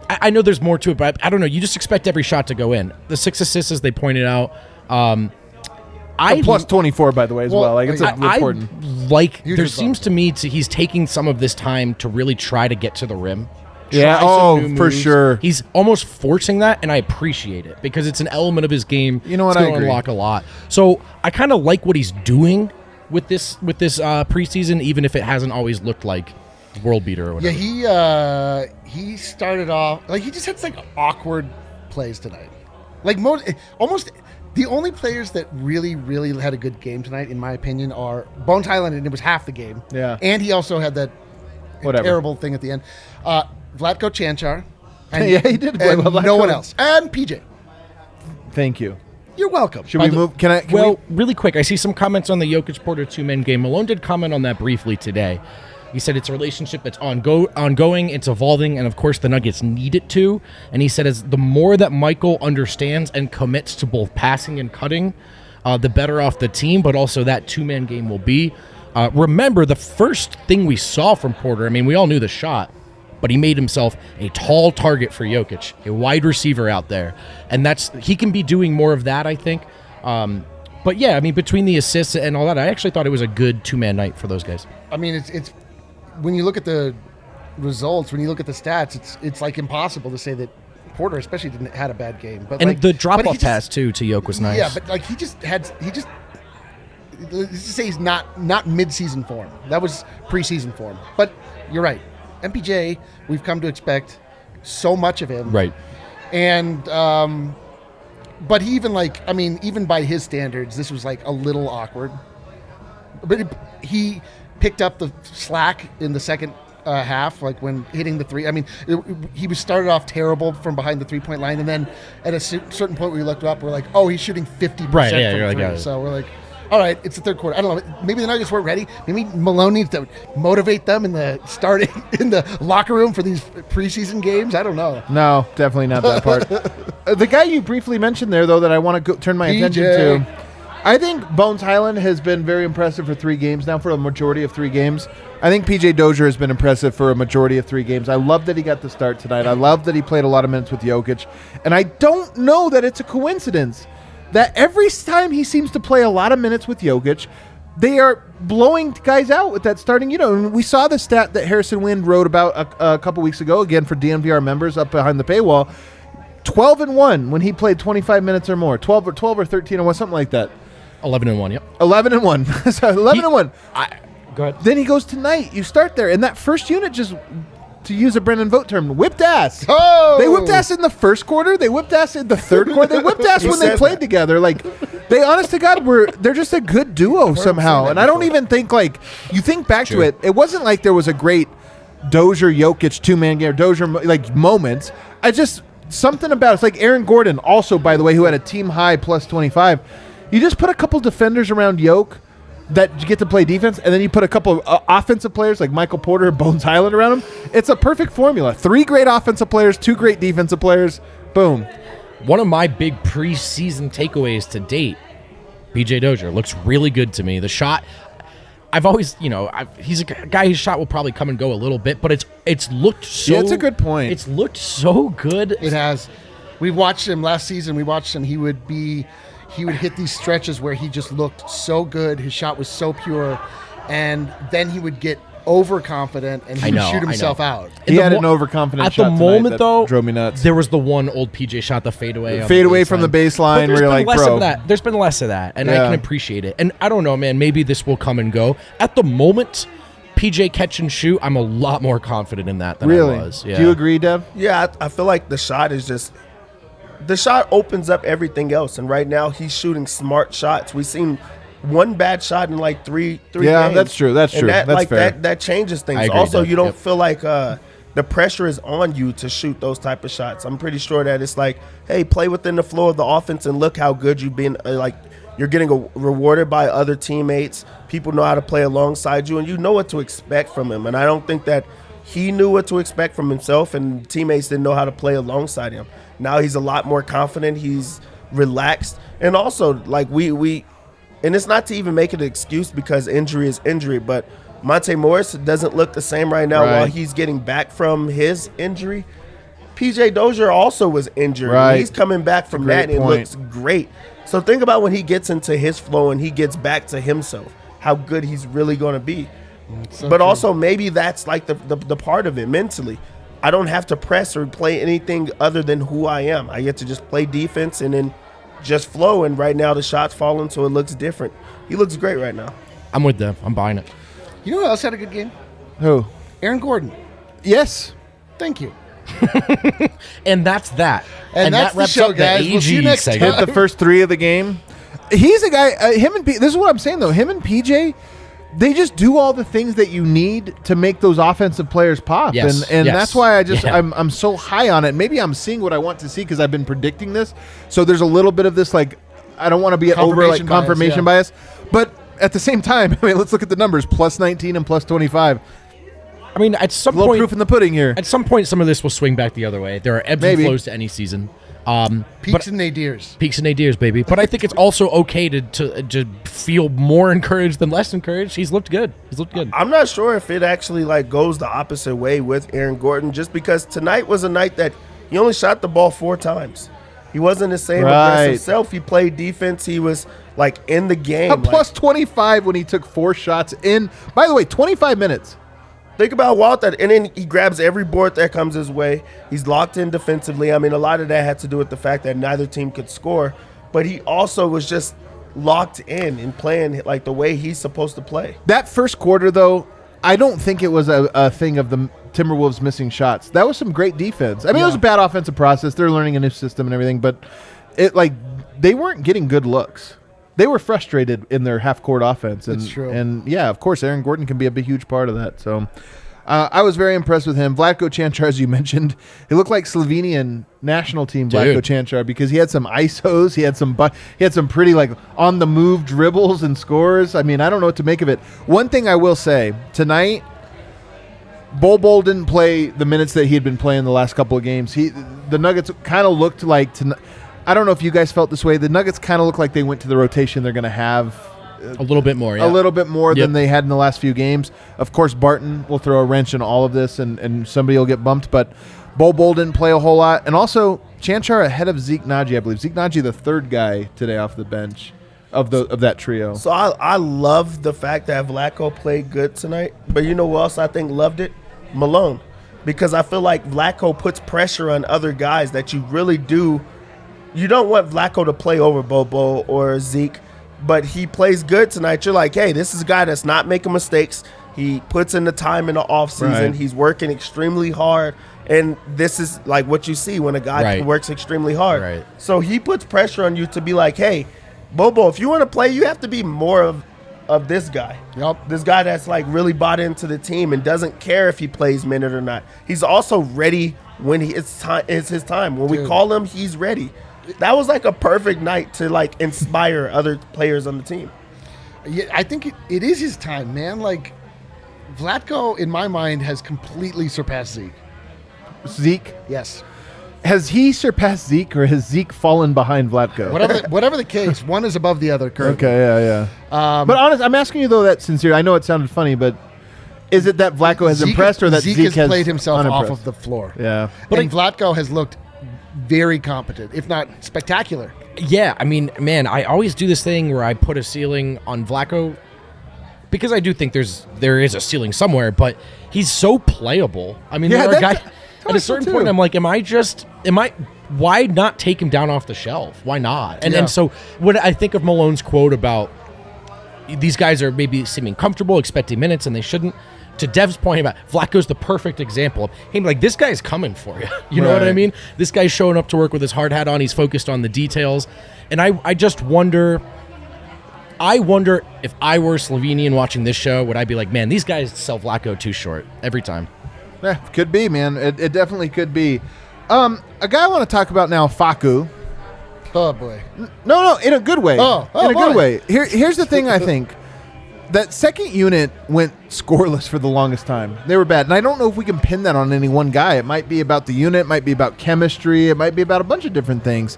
S4: I know there's more to it, but I don't know. You just expect every shot to go in. The 6 assists, as they pointed out.
S2: Plus 24, by the way, as well. Like it's important.
S4: There seems to me he's taking some of this time to really try to get to the rim.
S2: Yeah, for sure.
S4: He's almost forcing that, and I appreciate it because it's an element of his game.
S2: You know what?
S4: It's
S2: I
S4: going to
S2: agree.
S4: unlock a lot. So I kind of like what he's doing with this preseason, even if it hasn't always looked like world beater or whatever.
S3: Yeah, he started off like he just had like awkward plays tonight. Like almost the only players that really had a good game tonight, in my opinion, are Bones Highland, and it was half the game.
S2: Yeah,
S3: and he also had that terrible thing at the end. Vlatko Cancar. And,
S2: yeah, he did play
S3: well. No one else. And PJ.
S2: Thank you.
S3: You're welcome.
S2: Should we move?
S4: Really quick, I see some comments on the Jokic Porter 2-man game. Malone did comment on that briefly today. He said it's a relationship that's ongoing, it's evolving, and of course the Nuggets need it to. And he said as the more that Michael understands and commits to both passing and cutting, the better off the team, but also that 2-man game will be. Remember, the first thing we saw from Porter, I mean, we all knew the shot, but he made himself a tall target for Jokic, a wide receiver out there. And he can be doing more of that, I think. But yeah, I mean, between the assists and all that, I actually thought it was a good 2-man night for those guys.
S3: I mean, it's when you look at the results, when you look at the stats, it's like impossible to say that Porter especially had a bad game. But
S4: the drop-off pass, too, to Jokic was nice.
S3: Yeah, but like let's just say he's not mid-season form. That was preseason form. But you're right. MPJ, we've come to expect so much of him.
S4: Right.
S3: And, but he even by his standards, this was like a little awkward. But he picked up the slack in the second half, like when hitting the three. I mean, he was started off terrible from behind the 3-point line. And then at a certain point we looked up, we're like, oh, he's shooting 50%
S4: right, yeah,
S3: from three. So we're like, all right, it's the third quarter. I don't know. Maybe the Nuggets weren't ready. Maybe Malone needs to motivate them in the locker room for these preseason games. I don't know.
S2: No, definitely not that part. The guy you briefly mentioned there, though, that I want to turn my attention to, I think Bones Highland has been very impressive for 3 games now, for a majority of 3 games. I think PJ Dozier has been impressive for a majority of 3 games. I love that he got the start tonight. I love that he played a lot of minutes with Jokic. And I don't know that it's a coincidence that every time he seems to play a lot of minutes with Jokic, they are blowing guys out with that starting. And we saw the stat that Harrison Wind wrote about a couple weeks ago, again for DNVR members up behind the paywall. 12-1 when he played 25 minutes or more. 12 or 13 or 1, something like that.
S4: 11-1, yep.
S2: 11-1. So 11-1.
S4: Go ahead.
S2: Then he goes tonight. You start there, and that first unit just, to use a Brendan Vogt term, whipped ass.
S3: Oh!
S2: They whipped ass in the first quarter. They whipped ass in the third quarter. They whipped ass when they played together. Like, they, honest to God, they're just a good duo somehow. And I don't even think, like, you think back to it, it wasn't like there was a great Dozier-Jokic 2-man game, or Dozier, like, moments. Something about it's like Aaron Gordon, also, by the way, who had a team-high plus 25. You just put a couple defenders around Jokic that get to play defense, and then you put a couple of offensive players like Michael Porter and Bones Highland around him. It's a perfect formula. 3 great offensive players, 2 great defensive players. Boom.
S4: One of my big preseason takeaways to date, PJ Dozier looks really good to me. The shot, I've always, he's a guy whose shot will probably come and go a little bit, but it's looked so.
S2: Yeah, it's a good point.
S4: It's looked so good.
S3: It has. We watched him last season. We watched him. He would hit these stretches where he just looked so good. His shot was so pure, and then he would get overconfident and he would shoot himself out.
S2: He had an overconfident shot
S4: at the moment, though.
S2: Drove me nuts.
S4: There was the one old PJ shot, the fadeaway.
S2: Fadeaway from the baseline where you're like, bro.
S4: There's been less of that, and I can appreciate it. And I don't know, man. Maybe this will come and go. At the moment, PJ catch and shoot, I'm a lot more confident in that than I was. Yeah.
S2: Do you agree, Dev?
S1: Yeah, I feel like the shot is just. The shot opens up everything else, and right now he's shooting smart shots. We've seen one bad shot in like three
S2: yeah,
S1: games.
S2: That's true. That's
S1: and
S2: true. That's fair.
S1: That changes things.
S4: Agree,
S1: also,
S4: Doug.
S1: you don't feel like the pressure is on you to shoot those type of shots. I'm pretty sure that it's like, hey, play within the flow of the offense and look how good you've been. You're getting rewarded by other teammates. People know how to play alongside you, and you know what to expect from him. And I don't think that he knew what to expect from himself, and teammates didn't know how to play alongside him. Now he's a lot more confident. He's relaxed. And also, like, we and it's not to even make it an excuse because injury is injury, but Monte Morris doesn't look the same right now while he's getting back from his injury. PJ Dozier also was injured.
S2: Right.
S1: He's coming back from that, and it looks great. So think about when he gets into his flow and he gets back to himself, how good he's really going to be. But also maybe that's like the part of it mentally. I don't have to press or play anything other than who I am. I get to just play defense and then just flow. And right now the shot's falling, so it looks different. He looks great right now.
S4: I'm with them. I'm buying it.
S3: You know who else had a good game?
S2: Who?
S3: Aaron Gordon.
S2: Yes.
S3: Thank you.
S4: And that's that.
S3: And that's
S4: that wraps
S3: the show,
S4: up
S3: guys.
S4: the
S3: We'll see you
S4: AG
S3: next
S4: segment.
S3: time.
S2: The first 3 of the game. He's a guy. This is what I'm saying though. Him and PJ, they just do all the things that you need to make those offensive players pop.
S4: Yes,
S2: And
S4: yes.
S2: that's why
S4: Yeah.
S2: I'm so high on it. Maybe I'm seeing what I want to see because I've been predicting this. So there's a little bit of this like I don't want to be over like confirmation bias, but at the same time, I mean, let's look at the numbers: plus 19 and plus 25.
S4: I mean, at some
S2: A little
S4: point,
S2: proof in the pudding here.
S4: At some point, some of this will swing back the other way. There are ebbs
S2: Maybe.
S4: and flows to any season.
S3: Peaks and nadirs.
S4: Peaks and nadirs, baby. But I think it's also okay to feel more encouraged than less encouraged. He's looked good.
S1: I'm not sure if it actually like goes the opposite way with Aaron Gordon, just because tonight was a night that he only shot the ball 4 times. He wasn't the same aggressive self. He played defense. He was like in the game.
S2: A plus 25 when he took 4 shots in. By the way, 25 minutes.
S1: Think about Walt, and then he grabs every board that comes his way. He's locked in defensively. I mean, a lot of that had to do with the fact that neither team could score, but he also was just locked in and playing like the way he's supposed to play.
S2: That first quarter, though, I don't think it was a thing of the Timberwolves missing shots. That was some great defense. I mean, it was a bad offensive process. They're learning a new system and everything, but they weren't getting good looks. They were frustrated in their half-court offense. And,
S3: That's true.
S2: And, yeah, of course, Aaron Gordon can be a big, huge part of that. So I was very impressed with him. Vlatko Cancar, as you mentioned, he looked like Slovenian national team Vlatko Cancar because he had some ISOs. He had some pretty, like, on-the-move dribbles and scores. I mean, I don't know what to make of it. One thing I will say, tonight, Bol didn't play the minutes that he had been playing the last couple of games. The Nuggets kind of looked like I don't know if you guys felt this way. The Nuggets kind of look like they went to the rotation they're going to have
S4: A little bit more, yeah.
S2: A little bit more than they had in the last few games. Of course, Barton will throw a wrench in all of this, and somebody will get bumped. But Bol didn't play a whole lot. And also, Cancar ahead of Zeke Naji, I believe. Zeke Naji, the third guy today off the bench of that trio.
S1: So I love the fact that Vlatko played good tonight. But you know who else I think loved it? Malone. Because I feel like Vlatko puts pressure on other guys that you really do. You don't want Vlatko to play over Bobo or Zeke, but he plays good tonight. You're like, hey, this is a guy that's not making mistakes. He puts in the time in the offseason.
S2: Right.
S1: He's working extremely hard. And this is like what you see when a guy works extremely hard.
S4: Right.
S1: So he puts pressure on you to be like, hey, Bobo, if you want to play, you have to be more of this guy.
S3: Yep.
S1: This guy that's like really bought into the team and doesn't care if he plays minute or not. He's also ready when it's his time. When we call him, he's ready. That was like a perfect night to like inspire other players on the team.
S3: Yeah, I think it is his time, man. Like Vlatko, in my mind, has completely surpassed Zeke.
S2: Zeke?
S3: Yes.
S2: Has he surpassed Zeke, or has Zeke fallen behind Vlatko?
S3: Whatever the case, one is above the other currently.
S2: Okay, yeah. But honest, I'm asking you though that sincere. I know it sounded funny, but is it that Vlatko has impressed, or that Zeke
S3: has played himself off of the floor?
S2: Yeah.
S3: But Vlatko has looked very competent, if not spectacular.
S4: Yeah, I mean, man, I always do this thing where I put a ceiling on Vlatko because I do think there is a ceiling somewhere, but he's so playable. I mean, there are guys at a certain point. I'm like, why not take him down off the shelf? Why not? And so when I think of Malone's quote about these guys are maybe seeming comfortable, expecting minutes, and they shouldn't. To Dev's point about Vlatko's the perfect example of, hey, like, this guy's coming for you. You know what I mean? This guy's showing up to work with his hard hat on. He's focused on the details. And I just wonder, if I were Slovenian watching this show, would I be like, man, these guys sell Vlatko too short every time?
S2: Yeah, could be, man. It definitely could be. A guy I want to talk about now, Facu.
S3: Oh, boy.
S2: No, in a good way. In a good
S3: boy.
S2: way. Here's the thing, I think. That second unit went scoreless for the longest time. They were bad. And I don't know if we can pin that on any one guy. It might be about the unit. It might be about chemistry. It might be about a bunch of different things.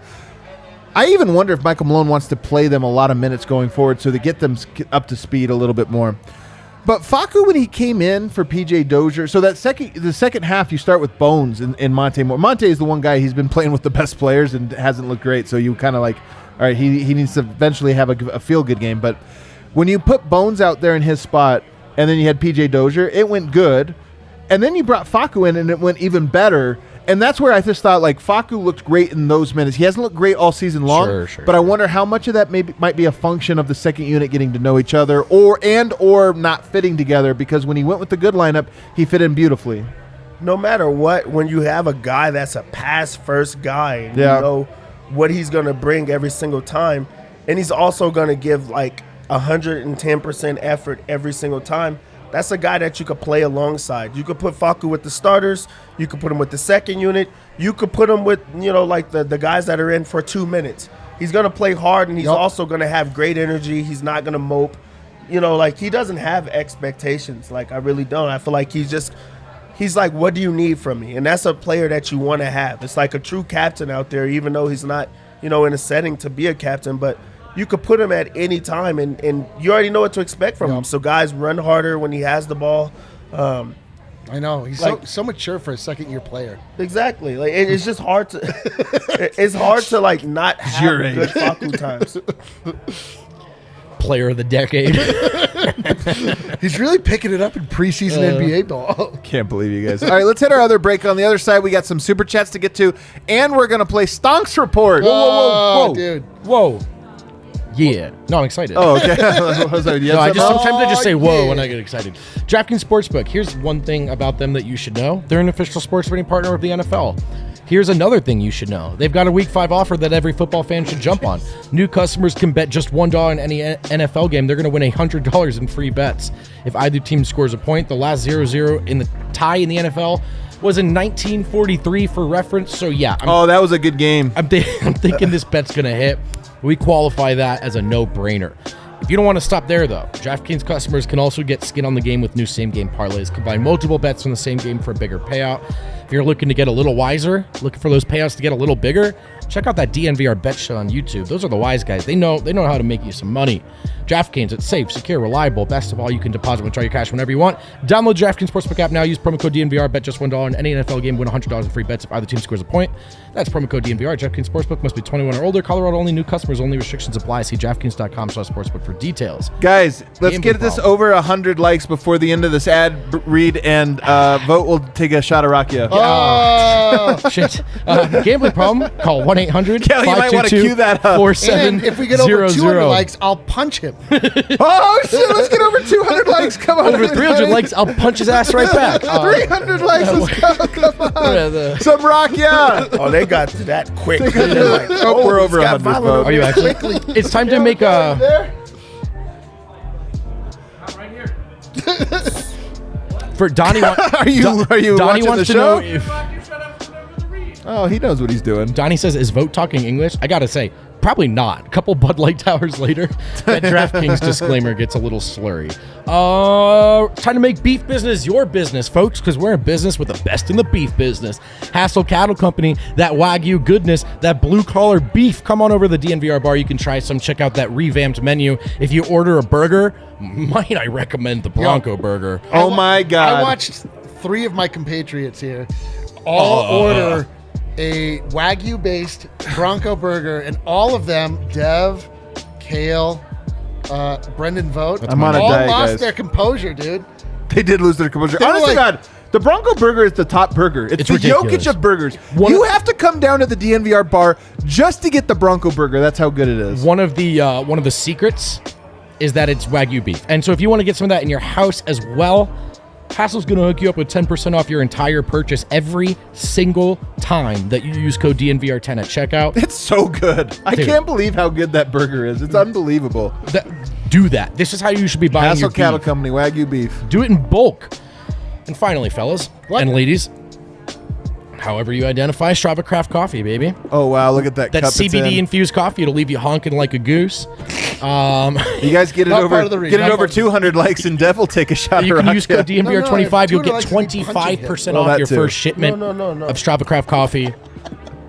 S2: I even wonder if Michael Malone wants to play them a lot of minutes going forward so to get them up to speed a little bit more. But Facu, when he came in for PJ Dozier, so the second half, you start with Bones and Monte Moore. Monte is the one guy, he's been playing with the best players and hasn't looked great. So you kind of like, all right, he needs to eventually have a feel-good game. But when you put Bones out there in his spot and then you had PJ Dozier, it went good. And then you brought Facu in and it went even better. And that's where I just thought, like, Facu looked great in those minutes. He hasn't looked great all season long, but I wonder how much of that might be a function of the second unit getting to know each other or not fitting together, because when he went with the good lineup, he fit in beautifully.
S1: No matter what, when you have a guy that's a pass-first guy, and you know what he's going to bring every single time, and he's also going to give, like, 110% effort every single time, that's a guy that you could play alongside. You could put Facu with the starters. You could put him with the second unit. You could put him with, like the guys that are in for 2 minutes. He's going to play hard, and he's also going to have great energy. He's not going to mope. Like, he doesn't have expectations. Like, I really don't. I feel like he's like, what do you need from me? And that's a player that you want to have. It's like a true captain out there, even though he's not, in a setting to be a captain. But you could put him at any time, and you already know what to expect from him. So guys run harder when he has the ball.
S3: I know. He's so mature for a second-year player.
S1: Exactly. Like, it's just hard to it's hard to, like, not have good Facu times.
S4: Player of the decade.
S3: He's really picking it up in preseason NBA ball.
S2: Can't believe you guys. All right, let's hit our other break. On the other side, we got some super chats to get to, and we're going to play Stonks Report.
S3: Whoa, dude.
S4: Whoa. Yeah. No, I'm excited.
S2: Oh, okay.
S4: Sometimes I just say whoa when I get excited. DraftKings Sportsbook. Here's one thing about them that you should know. They're an official sports betting partner of the NFL. Here's another thing you should know. They've got a Week 5 offer that every football fan should jump on. New customers can bet just $1 in any NFL game. They're going to win $100 in free bets. If either team scores a point, the last 0-0 in the tie in the NFL was in 1943 for reference. So, yeah.
S2: That was a good game.
S4: I'm thinking this bet's going to hit. We qualify that as a no-brainer. If you don't want to stop there, though, DraftKings customers can also get skin on the game with new same-game parlays. Combine multiple bets from the same game for a bigger payout. If you're looking to get a little wiser, looking for those payouts to get a little bigger, check out that DNVR bet show on YouTube. Those are the wise guys. They know how to make you some money. DraftKings, it's safe, secure, reliable. Best of all, you can deposit and withdraw your cash whenever you want. Download the DraftKings Sportsbook app now. Use promo code DNVR. Bet just $1 in any NFL game. Win $100 in free bets if either team scores a point. That's promo code DNVR. DraftKings Sportsbook must be 21 or older. Colorado only. New customers only. Restrictions apply. See DraftKings.com/sportsbook for details.
S2: Guys, let's get this over 100 likes before the end of this ad read, and Vogt will take a shot of Rakia.
S3: Oh,
S4: shit. Gambling problem? Call 1-800.
S2: Kelly, you might want to cue that up.
S3: And if we get over 200 likes, I'll punch him.
S2: Oh, shit, let's get over 200 likes. Come on.
S4: Over 300 likes, I'll punch his ass right back.
S2: 300 likes, let's go. Come on. Some Rakia.
S1: Oh, they got to that quick.
S2: We're over 100.
S4: Are you actually? It's time to make a...
S5: Right here.
S4: For Donnie,
S2: are you
S4: Donnie
S2: watching
S4: wants
S2: the
S4: to know
S2: show?
S4: if
S2: Oh, he knows what he's doing.
S4: Donnie says, "Is Vogt talking English?" I gotta say, probably not. A couple Bud Light Towers later, that DraftKings disclaimer gets a little slurry. Trying to make beef business your business, folks, because we're in business with the best in the beef business. Hassel Cattle Company, that Wagyu goodness, that blue-collar beef. Come on over to the DNVR bar. You can try some. Check out that revamped menu. If you order a burger, might I recommend the Bronco Burger?
S2: Oh, my God.
S3: I watched 3 of my compatriots here all order a Wagyu-based Bronco burger, and all of them, Dev, Kale, Brendan Vogt,
S2: I'm on a
S3: all
S2: diet,
S3: lost
S2: guys.
S3: their composure, dude.
S2: They did lose their composure.
S3: They were
S2: Honestly,
S3: like-
S2: God, the Bronco Burger is the top burger. It's the
S4: ridiculous.
S2: Jokic of burgers. You have to come down to the DNVR bar just to get the Bronco Burger. That's how good it is.
S4: One of the secrets is that it's Wagyu beef. And so if you want to get some of that in your house as well, Hassel's going to hook you up with 10% off your entire purchase every single time that you use code DNVR10 at checkout.
S2: It's so good. I
S4: Dude.
S2: can't believe how good that burger is. It's unbelievable.
S4: Do that. This is how you should be buying
S2: Hassel
S4: your
S2: Cattle
S4: beef.
S2: Company, Wagyu beef.
S4: Do it in bulk. And finally, fellas and ladies, however you identify, Strava Craft Coffee, baby.
S2: Oh, wow. Look at that
S4: That
S2: cup it's in.
S4: CBD-infused coffee. It'll leave you honking like a goose.
S2: You guys get it
S3: Not
S2: over
S3: part of the reason.
S2: get it over 200 likes, and Dev will take a shot.
S4: You
S2: of
S4: can use
S2: Rakia.
S4: code DNVR25.
S3: No,
S4: You'll get
S3: 200 likes would be punching
S4: 25%
S2: Well,
S4: off
S2: that
S4: your
S2: too.
S4: first shipment
S1: No.
S4: of Strava Craft Coffee.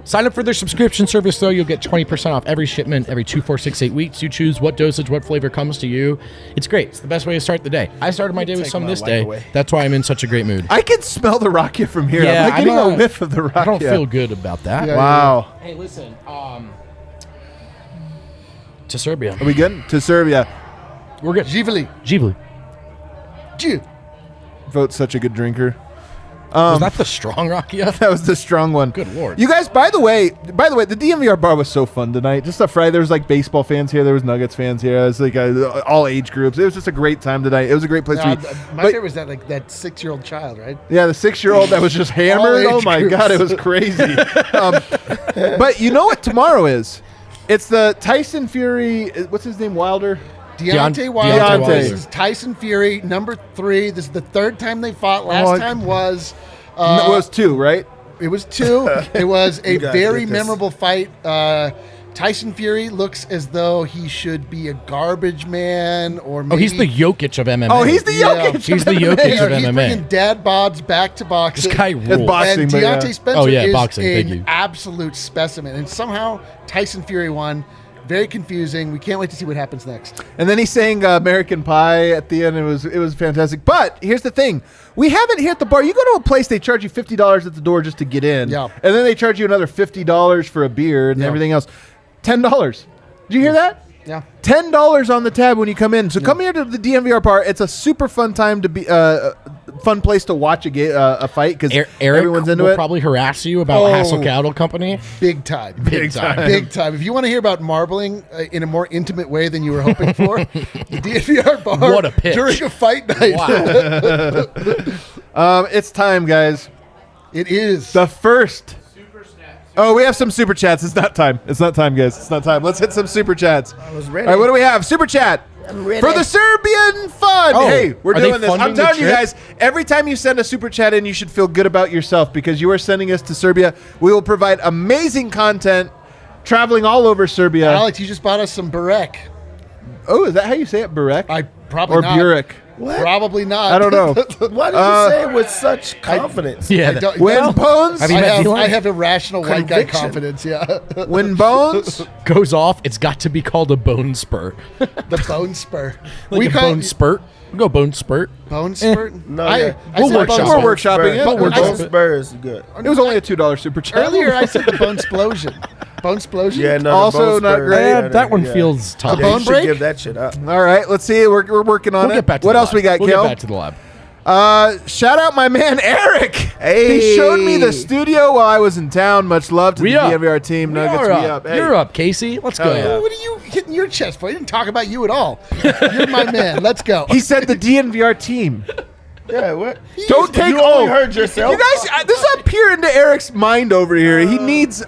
S4: Sign up for their subscription service, though. You'll get 20% off every shipment every 2, 4, 6, 8 weeks. You choose what dosage, what flavor comes to you. It's great. It's the best way to start the day. I started my day with some this day. That's why I'm in such a great mood.
S2: I can smell the rakia from here.
S4: Yeah,
S2: I'm like getting a whiff of the rakia.
S4: I don't feel good about that.
S3: Yeah.
S2: Wow.
S4: Hey, listen. To Serbia.
S2: Are we good? To Serbia.
S4: We're good.
S3: Živeli.
S2: Vogt's such a good drinker.
S4: Was that the strong rakia?
S2: That was the strong one.
S4: Good lord.
S2: You guys, by the way, the DNVR bar was so fun tonight. Just a Friday. There was like baseball fans here. There was Nuggets fans here. It was like all age groups. It was just a great time tonight. It was a great place to be.
S3: My favorite was that 6-year-old child, right?
S2: Yeah, the 6-year-old that was just hammered.
S3: All
S2: Oh
S3: age
S2: my
S3: groups.
S2: God, it was crazy. But you know what tomorrow is? It's the Tyson Fury. What's his name? Wilder.
S3: Deontay
S4: Deontay
S3: Wilder
S2: Wilder.
S3: versus Tyson Fury, number 3. This is the third time they fought. Last time was...
S2: No, it was 2, right?
S3: It was 2. It was a
S1: guys
S3: very
S1: did this.
S3: memorable fight. Tyson Fury looks as though he should be a garbage man, or maybe...
S4: Oh, he's the Jokic of MMA.
S2: Oh, he's the
S3: Yeah.
S2: Jokic.
S4: He's the
S2: of
S4: Jokic
S2: MMA.
S4: of
S3: He's
S4: MMA.
S3: bringing dad bods back to boxing.
S4: This guy
S2: It's
S4: rules.
S2: boxing,
S3: And
S2: but yeah.
S3: Deontay Spencer
S4: Oh, yeah,
S3: is
S4: boxing, thank
S3: an
S4: you.
S3: absolute specimen. And somehow Tyson Fury won. Very confusing. We can't wait to see what happens next.
S2: And then he sang American Pie at the end. It was fantastic. But here's the thing. We have it here at the bar. You go to a place, they charge you $50 at the door just to get in.
S3: Yeah.
S2: And then they charge you another $50 for a beer and
S3: Yeah.
S2: everything else. $10. Did you hear that?
S3: Yeah.
S2: $10 on the tab when you come in. So come here to the DNVR bar. It's a super fun time to be fun place to watch a fight because
S4: Eric
S2: everyone's into
S4: will
S2: it.
S4: probably harass you about
S3: Oh.
S4: Hassel Cattle Company.
S3: Big time.
S4: Big time.
S3: Big time. If you want to hear about marbling in a more intimate way than you were hoping for, the DNVR bar
S4: What a pitch.
S3: during a fight night.
S4: Wow.
S2: It's time, guys.
S3: It is.
S2: The first. Oh, we have some super chats. It's not time. It's not time, guys. It's not time. Let's hit some super chats.
S1: I was ready.
S2: All right, what do we have? Super chat.
S1: I'm ready.
S2: For the Serbian fun.
S4: Oh,
S2: hey, we're
S4: are they
S2: doing this. I'm
S4: funding the
S2: telling you
S4: trip?
S2: guys, every time you send a super chat in, you should feel good about yourself because you are sending us to Serbia. We will provide amazing content traveling all over Serbia.
S3: Alex, you just bought us some Burek.
S2: Oh, is that how you say it? Burek?
S3: I probably
S2: or
S3: not.
S2: Burek?
S1: What?
S3: Probably not.
S2: I don't know.
S1: Why did you say it with such confidence?
S4: Yeah.
S3: I don't-
S2: When
S3: well,
S2: Bones,
S4: Have you met Dylan?
S3: I have irrational white guy
S1: Conviction.
S3: confidence. Yeah.
S2: when Bones,
S4: goes off, it's got to be called a bone spur.
S3: The bone spur.
S4: Like a bone spurt. We'll go bone spurt.
S3: Bone spurt?
S1: No,
S3: I
S1: yeah.
S3: said
S4: We'll
S3: bone
S4: workshop
S3: spurt.
S2: We're workshopping it.
S1: But
S2: We're
S1: Bone
S2: doing it.
S1: Spurs is good.
S2: It was only a $2 super chat.
S3: Earlier, I said the bone explosion. Bone explosion?
S1: Yeah, no.
S2: Also
S1: the Bone
S2: not
S1: Spurs,
S2: great.
S1: yeah,
S4: That one
S1: yeah.
S4: feels tough.
S3: A
S1: Yeah,
S3: bone
S1: you should
S3: break?
S1: give that shit up.
S2: All right, let's see. We're working on
S4: We'll
S2: it.
S4: get back to
S2: What
S4: the
S2: else
S4: lab.
S2: we got,
S4: We'll
S2: Kale?
S4: get back to the lab.
S2: Shout out my man Eric.
S1: Hey.
S2: He showed me the studio while I was in town. Much love to
S4: We
S2: the
S4: up.
S2: DNVR team. Nuggets,
S4: You're
S2: we
S4: up.
S2: up. Hey.
S4: You're up, Casey. Let's go.
S2: Hell yeah.
S3: What are you hitting your chest for? I didn't talk about you at all. You're my man. Let's go.
S2: He said the DNVR team.
S1: Yeah, what?
S2: Don't take
S1: You only heard yourself.
S2: You guys, this is a peer into Eric's mind over here. He needs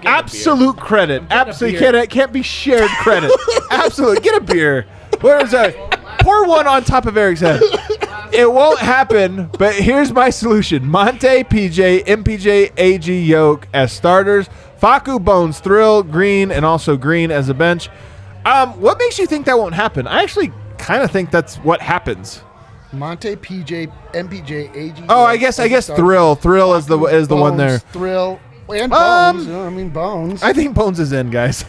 S2: absolute credit. Absolutely can't be shared credit. Absolutely. Get a beer. Where is that? Pour one on top of Eric's head. It won't happen, but here's my solution. Monte, PJ, MPJ, AG, Yoke as starters. Faku, Bones, Thrill, Green, and also Green as a bench. What makes you think that won't happen? I actually kind of think that's what happens.
S3: Monte, PJ, MPJ, AG.
S2: Oh, I guess Thrill is the one there.
S3: Thrill. And Bones. I mean, Bones.
S2: I think Bones is in, guys.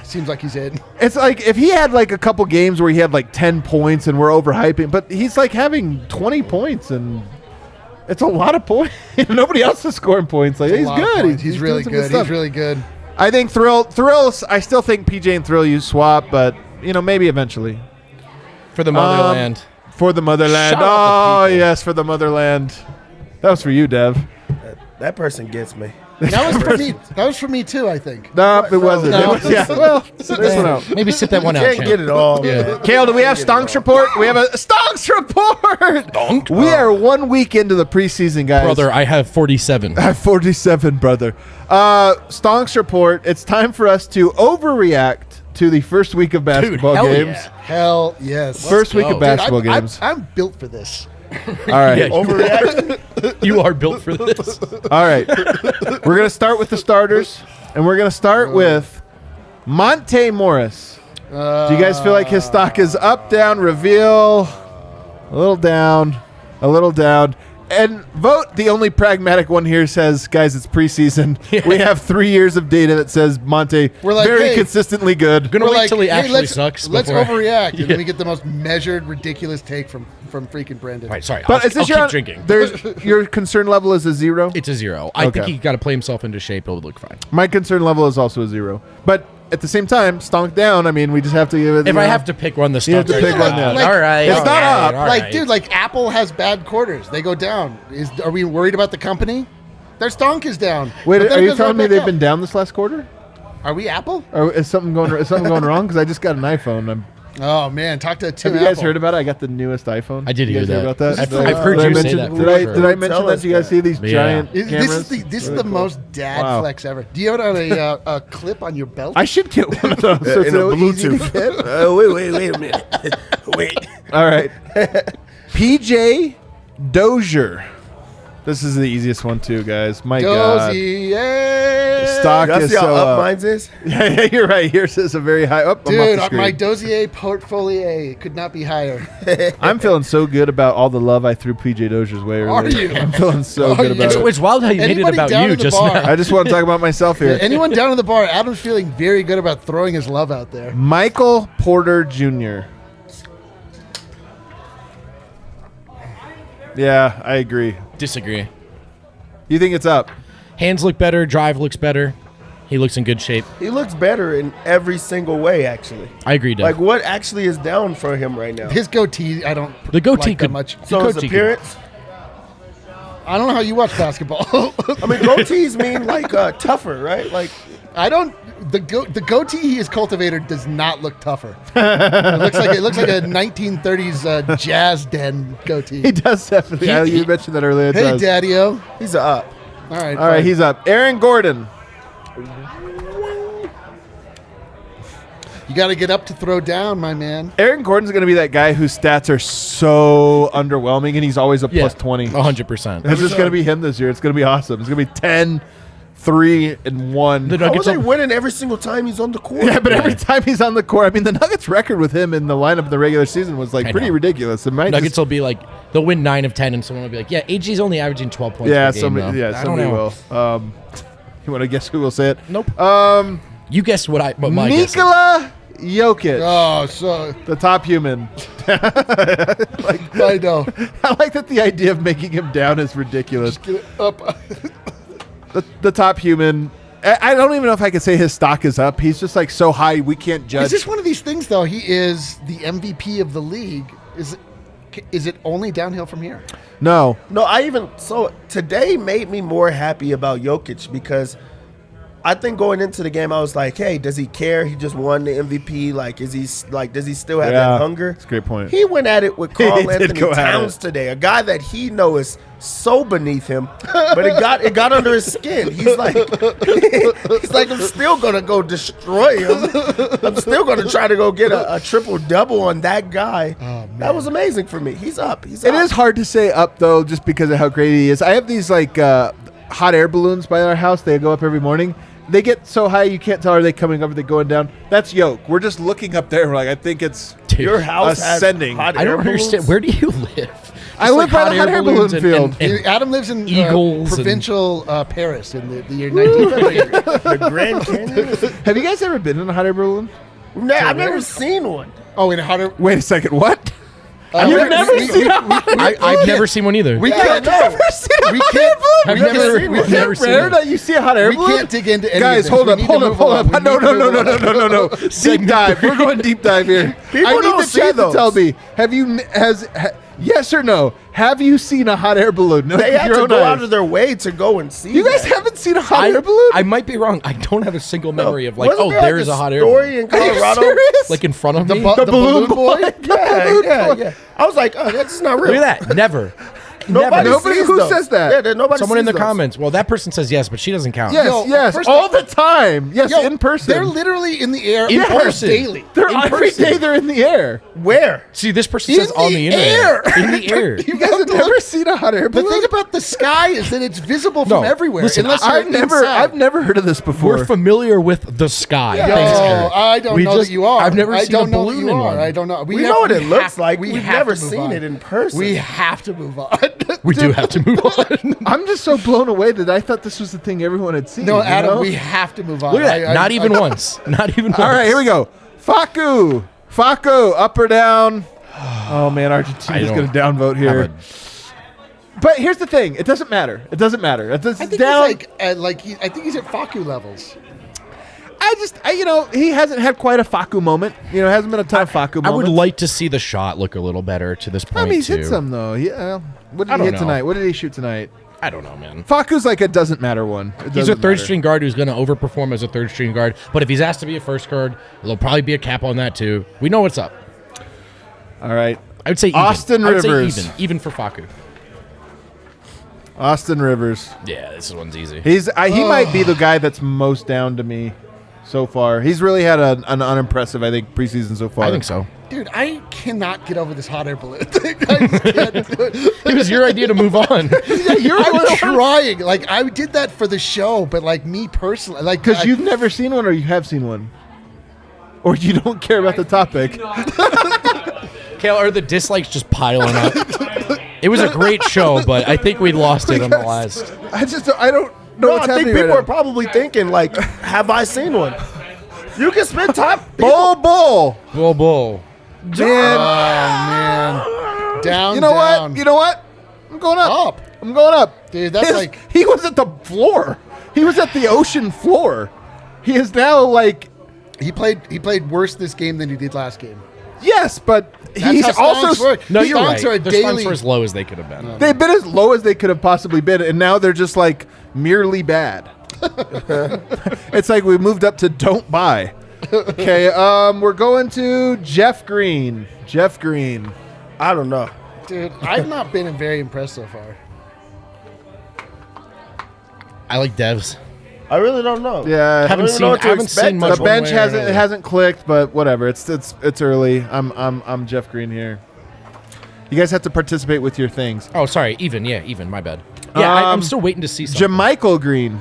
S3: Seems like he's in.
S2: It's like if he had like a couple games where he had like 10 points and we're overhyping, but he's like having 20 points and it's a lot of points. Nobody else is scoring points. Like he's good.
S3: He's really
S2: doing some
S3: good.
S2: stuff.
S3: He's really good.
S2: I think Thrill. I still think PJ and Thrill use swap, but maybe eventually
S4: For the motherland.
S2: for the motherland.
S4: Shout out
S2: Oh
S4: the people.
S2: yes, for the motherland. That was for you, Dev.
S1: That person gets me.
S3: That was for me. That was for me too, I think.
S2: No, it wasn't.
S4: No.
S2: It was- yeah. Well, sit this one out.
S4: Maybe sit that one out,
S1: Can't
S4: champ.
S1: get it all.
S4: Yeah.
S2: Kale, do we have Stonks report? We have a Stonks report. We are 1 week into the preseason, guys.
S4: Brother, I have 47.
S2: I have 47, brother. Stonks report. It's time for us to overreact to the first week of basketball
S4: hell
S2: games.
S4: yeah.
S3: Hell yes.
S2: First week
S4: go.
S2: of basketball
S3: Dude,
S2: games.
S3: I'm built for this.
S2: All right.
S4: Yeah,
S1: Overreaction.
S4: you are built for this.
S2: All right. We're going to start with the starters, and we're going to start with Monte Morris. Do you guys feel like his stock is up, down, reveal? A little down, a little down. And Vogt, the only pragmatic one here, says, guys, it's preseason.
S4: Yeah.
S2: We have 3 years of data that says Monte
S3: We're like,
S2: very
S3: hey,
S2: consistently good.
S4: Gonna
S3: We're
S4: wait
S3: like,
S4: till he
S3: hey,
S4: actually sucks.
S3: Let's
S4: before-
S3: overreact, and
S4: Yeah.
S3: then we get the most measured, ridiculous take from freaking Brendan.
S4: Right, sorry.
S2: But
S4: I'll
S2: is this
S4: keep
S2: your
S4: drinking.
S2: your concern level is a 0?
S4: It's a 0. I think
S2: Okay.
S4: he got to play himself into shape. He'll look fine.
S2: My concern level is also a 0. But at the same time, stonk down. I mean, we just have to give it.
S4: If I have to pick one, the
S2: You have
S4: stock
S2: to pick one down.
S3: Like,
S4: all right.
S2: it's
S4: all
S2: not
S4: right,
S2: up.
S4: all
S3: Like,
S4: right.
S3: dude, like Apple has bad quarters. They go down. Are we worried about the company? Their stonk is down.
S2: Wait,
S3: But then
S2: are
S3: it
S2: you
S3: goes
S2: telling
S3: right
S2: me
S3: back
S2: they've
S3: up.
S2: been down this last quarter?
S3: Are we Apple?
S2: Or is something going wrong? Because I just got an iPhone.
S3: Oh man, talk to Tim.
S2: Have you guys
S3: Apple.
S2: heard about it? I got the newest iPhone.
S4: I did
S2: You
S4: hear
S2: guys hear
S4: that.
S2: about that.
S4: I've heard
S2: Did I
S4: you say
S2: mention-
S4: that.
S2: Did I
S4: before.
S2: mention
S1: Tell
S2: that?
S1: us
S2: Do you guys
S1: that.
S2: see these
S4: Yeah.
S2: giant
S3: This
S2: cameras?
S3: is the most dad
S2: Wow.
S3: flex ever. Do you have it on a clip on your belt?
S2: I should get one of those. So it's
S1: in a
S2: so easy to
S1: Bluetooth.
S2: get.
S1: Wait a minute. Wait.
S2: All right. PJ Dozier. This is the easiest one too, guys. My God.
S3: Dozier.
S2: Stock
S1: Y'all
S2: is
S1: see how
S2: so
S1: up
S2: up.
S1: mine's is?
S2: Yeah, you're right. Yours is a very high up.
S3: Dude, my Dozier portfolio could not be higher.
S2: I'm feeling so good about all the love I threw PJ Dozier's way
S3: Are
S2: earlier.
S3: you?
S2: I'm feeling so
S3: Are
S2: good
S3: you?
S2: about it.
S4: It's wild how you made it
S3: Anybody
S4: about
S3: down
S4: you
S3: in the
S4: just
S3: bar?
S4: now.
S2: I just want to talk about myself here.
S3: Anyone down at the bar, Adam's feeling very good about throwing his love out there.
S2: Michael Porter Jr. Yeah, I agree.
S4: Disagree.
S2: You think it's up?
S4: Hands look better. Drive looks better. He looks in good shape.
S1: He looks better in every single way, actually.
S4: I agree, Dave.
S1: Like, what actually is down for him right now?
S3: His goatee, I don't
S4: The goatee
S3: like that
S4: could-
S3: much.
S1: So his
S4: goatee
S1: appearance?
S3: I don't know how you watch basketball.
S1: I mean, goatees mean, like, tougher, right? Like,
S3: I don't. The goatee he has cultivated does not look tougher. It looks like a 1930s jazz den goatee.
S2: He does definitely. You mentioned that earlier. It
S3: Hey,
S2: does.
S3: Daddy-O.
S1: he's a up.
S3: All right.
S2: All right,
S3: fine.
S2: he's up. Aaron Gordon.
S3: You got to get up to throw down, my man.
S2: Aaron Gordon's going to be that guy whose stats are so underwhelming, and he's always a plus 20.
S4: 100%.
S2: It's just going to be him this year. It's going to be awesome. It's going to be 10, 3, and 1.
S4: The
S1: How are
S4: Nuggets
S1: they
S4: are-
S1: winning every single time he's on the court?
S2: Yeah, but every time he's on the court, I mean, the Nuggets' record with him in the lineup in the regular season was like
S4: I
S2: pretty
S4: know.
S2: ridiculous. It might
S4: Nuggets
S2: just,
S4: will be like, they'll win 9 of 10, and someone will be like, yeah, AG's only averaging 12 points
S2: yeah,
S4: per game,
S2: somebody,
S4: though.
S2: yeah,
S4: I don't
S2: somebody
S4: know.
S2: will. You want to guess who will say it?
S4: Nope. You guessed what my guess is.
S2: Nikola Jokic,
S3: Oh, so
S2: the top human.
S3: I know.
S2: I like that the idea of making him down is ridiculous.
S3: Get it up.
S2: The top human. I don't even know if I could say his stock is up. He's just like so high we can't judge.
S3: Is this one of these things though? He is the MVP of the league. Is it only downhill from here?
S2: No.
S1: So today made me more happy about Jokic because I think going into the game, I was like, hey, does he care? He just won the MVP. Like, does he still have that hunger?
S2: That's a great point.
S1: He went at it with Carl
S2: He did
S1: Anthony
S2: go at
S1: Towns
S2: it.
S1: today, a guy that he knows is so beneath him, but it got under his skin. He's like, I'm still gonna go destroy him. I'm still gonna try to go get a triple double on that guy. That was amazing for me. He's up. It
S2: It is hard to say up though, just because of how great he is. I have these like hot air balloons by our house. They go up every morning. They get so high you can't tell are they coming up or they going down. That's Yoke. We're just looking up there. We're like, I think it's
S4: Dude,
S1: Your house
S2: ascending.
S1: has hot
S4: I don't
S1: air
S4: understand.
S1: balloons?
S4: Where do you live?
S2: I
S4: Just
S2: live by the hot air balloon
S4: balloons
S2: field.
S4: and
S3: Adam lives in
S4: Eagles and-
S3: provincial Paris in the year 1930.
S1: The Grand Canyon?
S2: Have you guys ever been in a hot air balloon?
S1: I've never seen one.
S3: Oh, in hotter.
S2: Wait a second. What?
S3: You've
S2: never seen a
S4: I've never seen one either.
S3: We
S1: Yeah,
S3: can't.
S1: no.
S2: seen a
S3: We
S2: hot
S3: can't-
S2: air balloon?
S4: I've
S3: we
S4: never-
S3: can't-
S4: we've
S3: we can't-
S4: never seen
S2: Rare
S4: it.
S2: that you see a hot air
S3: We
S2: balloon?
S3: can't dig into any
S2: Guys,
S3: of this.
S2: hold
S3: We
S2: up,
S3: need to
S2: hold up,
S3: move
S2: hold
S3: on.
S2: up.
S3: We
S2: No,
S3: need to
S2: no, no,
S3: move
S2: no,
S3: on.
S2: no, no, no, no. Deep dive. We're going deep dive here.
S1: People
S2: I need
S1: don't
S2: the
S1: see
S2: chat to
S1: those.
S2: tell me. Yes or no? Have you seen a hot air balloon? No,
S1: They
S2: with
S1: have
S2: your
S1: to
S2: own
S1: go
S2: eyes.
S1: out of their way to go and see.
S2: You guys
S1: that.
S2: haven't seen a hot air balloon?
S4: I might be wrong. I don't have a single memory of like,
S1: Wasn't
S4: oh,
S1: there,
S4: there's a hot air
S1: story
S4: balloon.
S1: in Colorado.
S2: serious?
S4: Like in front of
S3: The,
S4: me.
S3: the balloon boy.
S1: Yeah. I was like, oh, that's not real.
S4: Look at that. Never.
S1: Nobody
S2: Nobody- who says that?
S1: Yeah, nobody.
S4: Someone in
S1: sees
S4: the
S1: those.
S4: comments. Well, that person says yes, but she doesn't count.
S2: Yes,
S3: Yo,
S2: yes,
S3: first
S2: all
S3: off-
S2: the time. Yes,
S3: Yo,
S2: in person.
S3: They're literally in the air
S4: In
S3: almost
S4: person.
S3: daily.
S2: They're
S4: in
S2: every
S4: person.
S2: day they're in the air.
S1: Where?
S4: See, this person
S3: In
S4: says on
S3: the
S4: the internet.
S3: air.
S4: In the air.
S2: You guys have never seen a hot air
S3: The
S2: balloon?
S3: thing about the sky is that it's visible
S4: No,
S3: from everywhere.
S4: listen,
S3: unless you're
S2: I've never heard of this before.
S4: We're familiar with the sky.
S3: Yo,
S4: Thanks, Eric.
S3: I don't
S4: We
S3: know
S4: just-
S3: that you are.
S4: I've never
S3: I
S4: seen a
S3: don't know that
S4: balloon
S3: you
S4: in
S3: are.
S4: one.
S3: I don't know.
S1: We know what it looks like.
S3: we
S1: We've
S3: have
S1: never
S3: to move
S1: seen
S3: on.
S1: it in person.
S3: We have to move on.
S4: We do have to move on.
S2: I'm just so blown away that I thought this was the thing everyone had seen.
S3: No,
S2: you
S3: Adam,
S2: know?
S3: we have to move on.
S4: Look at that. Not even once. Not even once.
S2: All right, here we go. Facu, up or down? Oh man, Argentina's going to downvote here. But here's the thing: it doesn't matter. It doesn't matter.
S3: I think
S2: down.
S3: he's I think he's at Facu levels.
S2: He hasn't had quite a Facu moment. Hasn't been a ton of Facu moments.
S4: I would like to see the shot look a little better to this point.
S2: he's
S4: too.
S2: hit some though. Yeah. What did he hit tonight? What did he shoot tonight?
S4: I don't know, man.
S2: Facu's like a doesn't matter one.
S4: He's a third-string guard who's going to overperform as a third-string guard. But if he's asked to be a first guard, there'll probably be a cap on that too. We know what's up.
S2: All right.
S4: I would say even.
S2: Austin Rivers.
S4: Even for Facu.
S2: Austin Rivers.
S4: Yeah, this one's easy.
S2: He might be the guy that's most down to me so far. He's really had an unimpressive, I think, preseason so far.
S4: I think so.
S3: Dude, I cannot get over this hot air balloon thing. I just can't do it.
S4: It was your idea to move on.
S3: I'm trying. Like, I did that for the show, but like me personally, like
S2: because you've never seen one, or you have seen one, or you don't care about the topic.
S4: Kale, are the dislikes just piling up? It was a great show, but I think we lost it on the last.
S2: I don't know what's
S1: I think
S2: happening
S1: people
S2: right
S1: are probably thinking, like, have I seen one? You can spend time.
S2: now. Bull.
S3: Oh man, down.
S2: You know
S3: down.
S2: what? You know what? I'm going up.
S3: Up.
S2: I'm going up.
S3: Dude, that's like
S2: he was at the floor. He was at the ocean floor. He is now like
S3: he played worse this game than he did last game.
S2: yes, but
S3: That's
S2: he's
S3: how stonks
S2: also
S3: work.
S4: No, you're
S3: Stonks
S4: right.
S3: are a
S4: Their
S3: daily.
S4: stonks were as low as they could have been.
S2: they've been as low as they could have possibly been, and now they're just like merely bad. It's like we moved up to don't buy. Okay, we're going to Jeff Green.
S1: I don't know.
S3: Dude, I've not been very impressed so far.
S4: I like Devs.
S1: I really don't know.
S2: Yeah,
S4: Haven't
S1: even know what to
S4: haven't
S1: expect.
S4: seen much.
S2: the bench
S4: one way or
S2: hasn't
S4: another.
S2: it hasn't clicked, but whatever. It's early. I'm Jeff Green here. You guys have to participate with your things.
S4: Oh, sorry. Even. Yeah, even. My bad. Yeah, I'm still waiting to see something.
S2: Jermichael Green.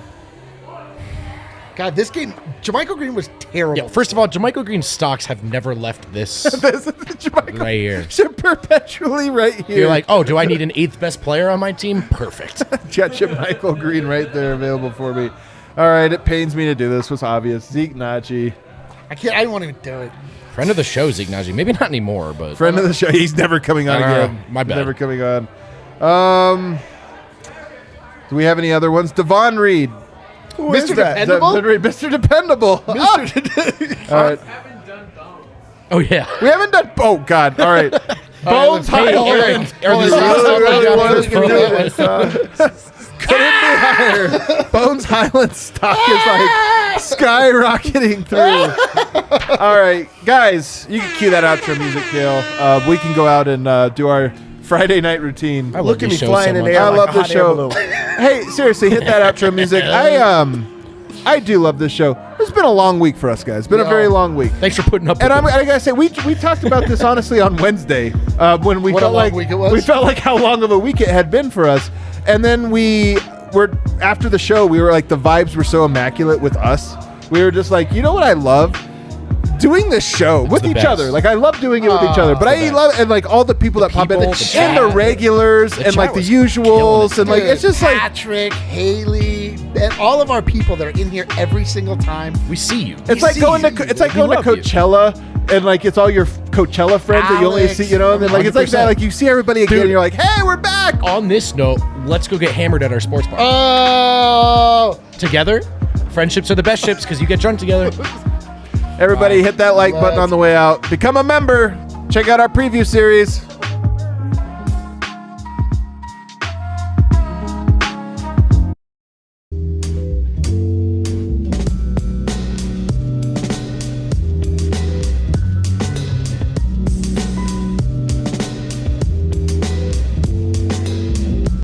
S3: God, this game, Jermichael Green was terrible.
S4: Yeah, first of all, Jermichael Green's stocks have never left this
S2: This is Jermichael.
S4: right here.
S2: Perpetually right here.
S4: You're like, oh, do I need an 8th best player on my team? Perfect.
S2: Got Jermichael Green right there available for me. All right, it pains me to do this. Was obvious. Zeke Naji.
S3: I don't want to do it.
S4: Friend of the show, Zeke Naji. Maybe not anymore, but
S2: Friend of the show. He's never coming on again.
S4: my bad.
S2: Never coming on. Do we have any other ones? Devon Reed.
S1: Who is
S3: Mr.
S1: that?
S3: Dependable?
S2: Mr. Dependable. All right.
S5: Haven't done bones.
S4: oh yeah.
S2: We haven't done. Oh God! All right. Bones
S4: Hey,
S2: Highland.
S4: Eric, are the
S2: really
S4: Zeke
S2: wanted
S4: Naji-
S2: to Couldn't be higher. Bones Highland stock is like skyrocketing through. All right, guys, you can cue that outro music, Kale. We can go out and do our Friday night routine.
S4: I love
S1: Look at me
S4: these shows
S1: flying
S4: so
S1: in
S4: much.
S1: the air
S2: I
S1: like
S2: love
S1: a
S2: this
S1: hot air
S2: show.
S1: balloon.
S2: Hey, seriously, hit that outro music. I do love this show. It's been a long week for us, guys. It's been a very long week.
S4: Thanks for putting up
S2: And
S4: with
S2: I gotta say, we talked about this honestly on Wednesday when we
S3: What a
S2: felt
S3: long
S2: like
S3: week it was.
S2: we felt like how long of a week it had been for us. And then we were after the show, we were like the vibes were so immaculate with us. We were just like, you know what I love? Doing this show with
S4: the
S2: each
S4: best.
S2: other. Like I love doing it with each other. But I
S4: best.
S2: love and like all the people that pop in
S4: people,
S2: and
S4: the
S2: the
S4: chat.
S2: regulars
S4: The
S2: and like
S4: chat
S2: the
S4: was
S2: usuals
S4: killing it
S2: and like it's just like
S3: Patrick, Haley, and all of our people that are in here every single time.
S4: We see you.
S2: it's like
S3: see
S2: going
S3: you.
S2: to it's like
S4: We
S2: going to
S4: love you.
S2: Coachella and like it's all your Coachella friends that you only
S3: Alex,
S2: see, you know, and then like it's like that,
S4: 100%.
S2: like you see everybody again,
S4: Dude.
S2: and you're like, hey, we're back.
S4: On this note, let's go get hammered at our sports bar.
S3: Oh,
S4: Together, friendships are the best ships because you get drunk together.
S2: Everybody hit that like button on the way out. Become a member. Check out our preview series.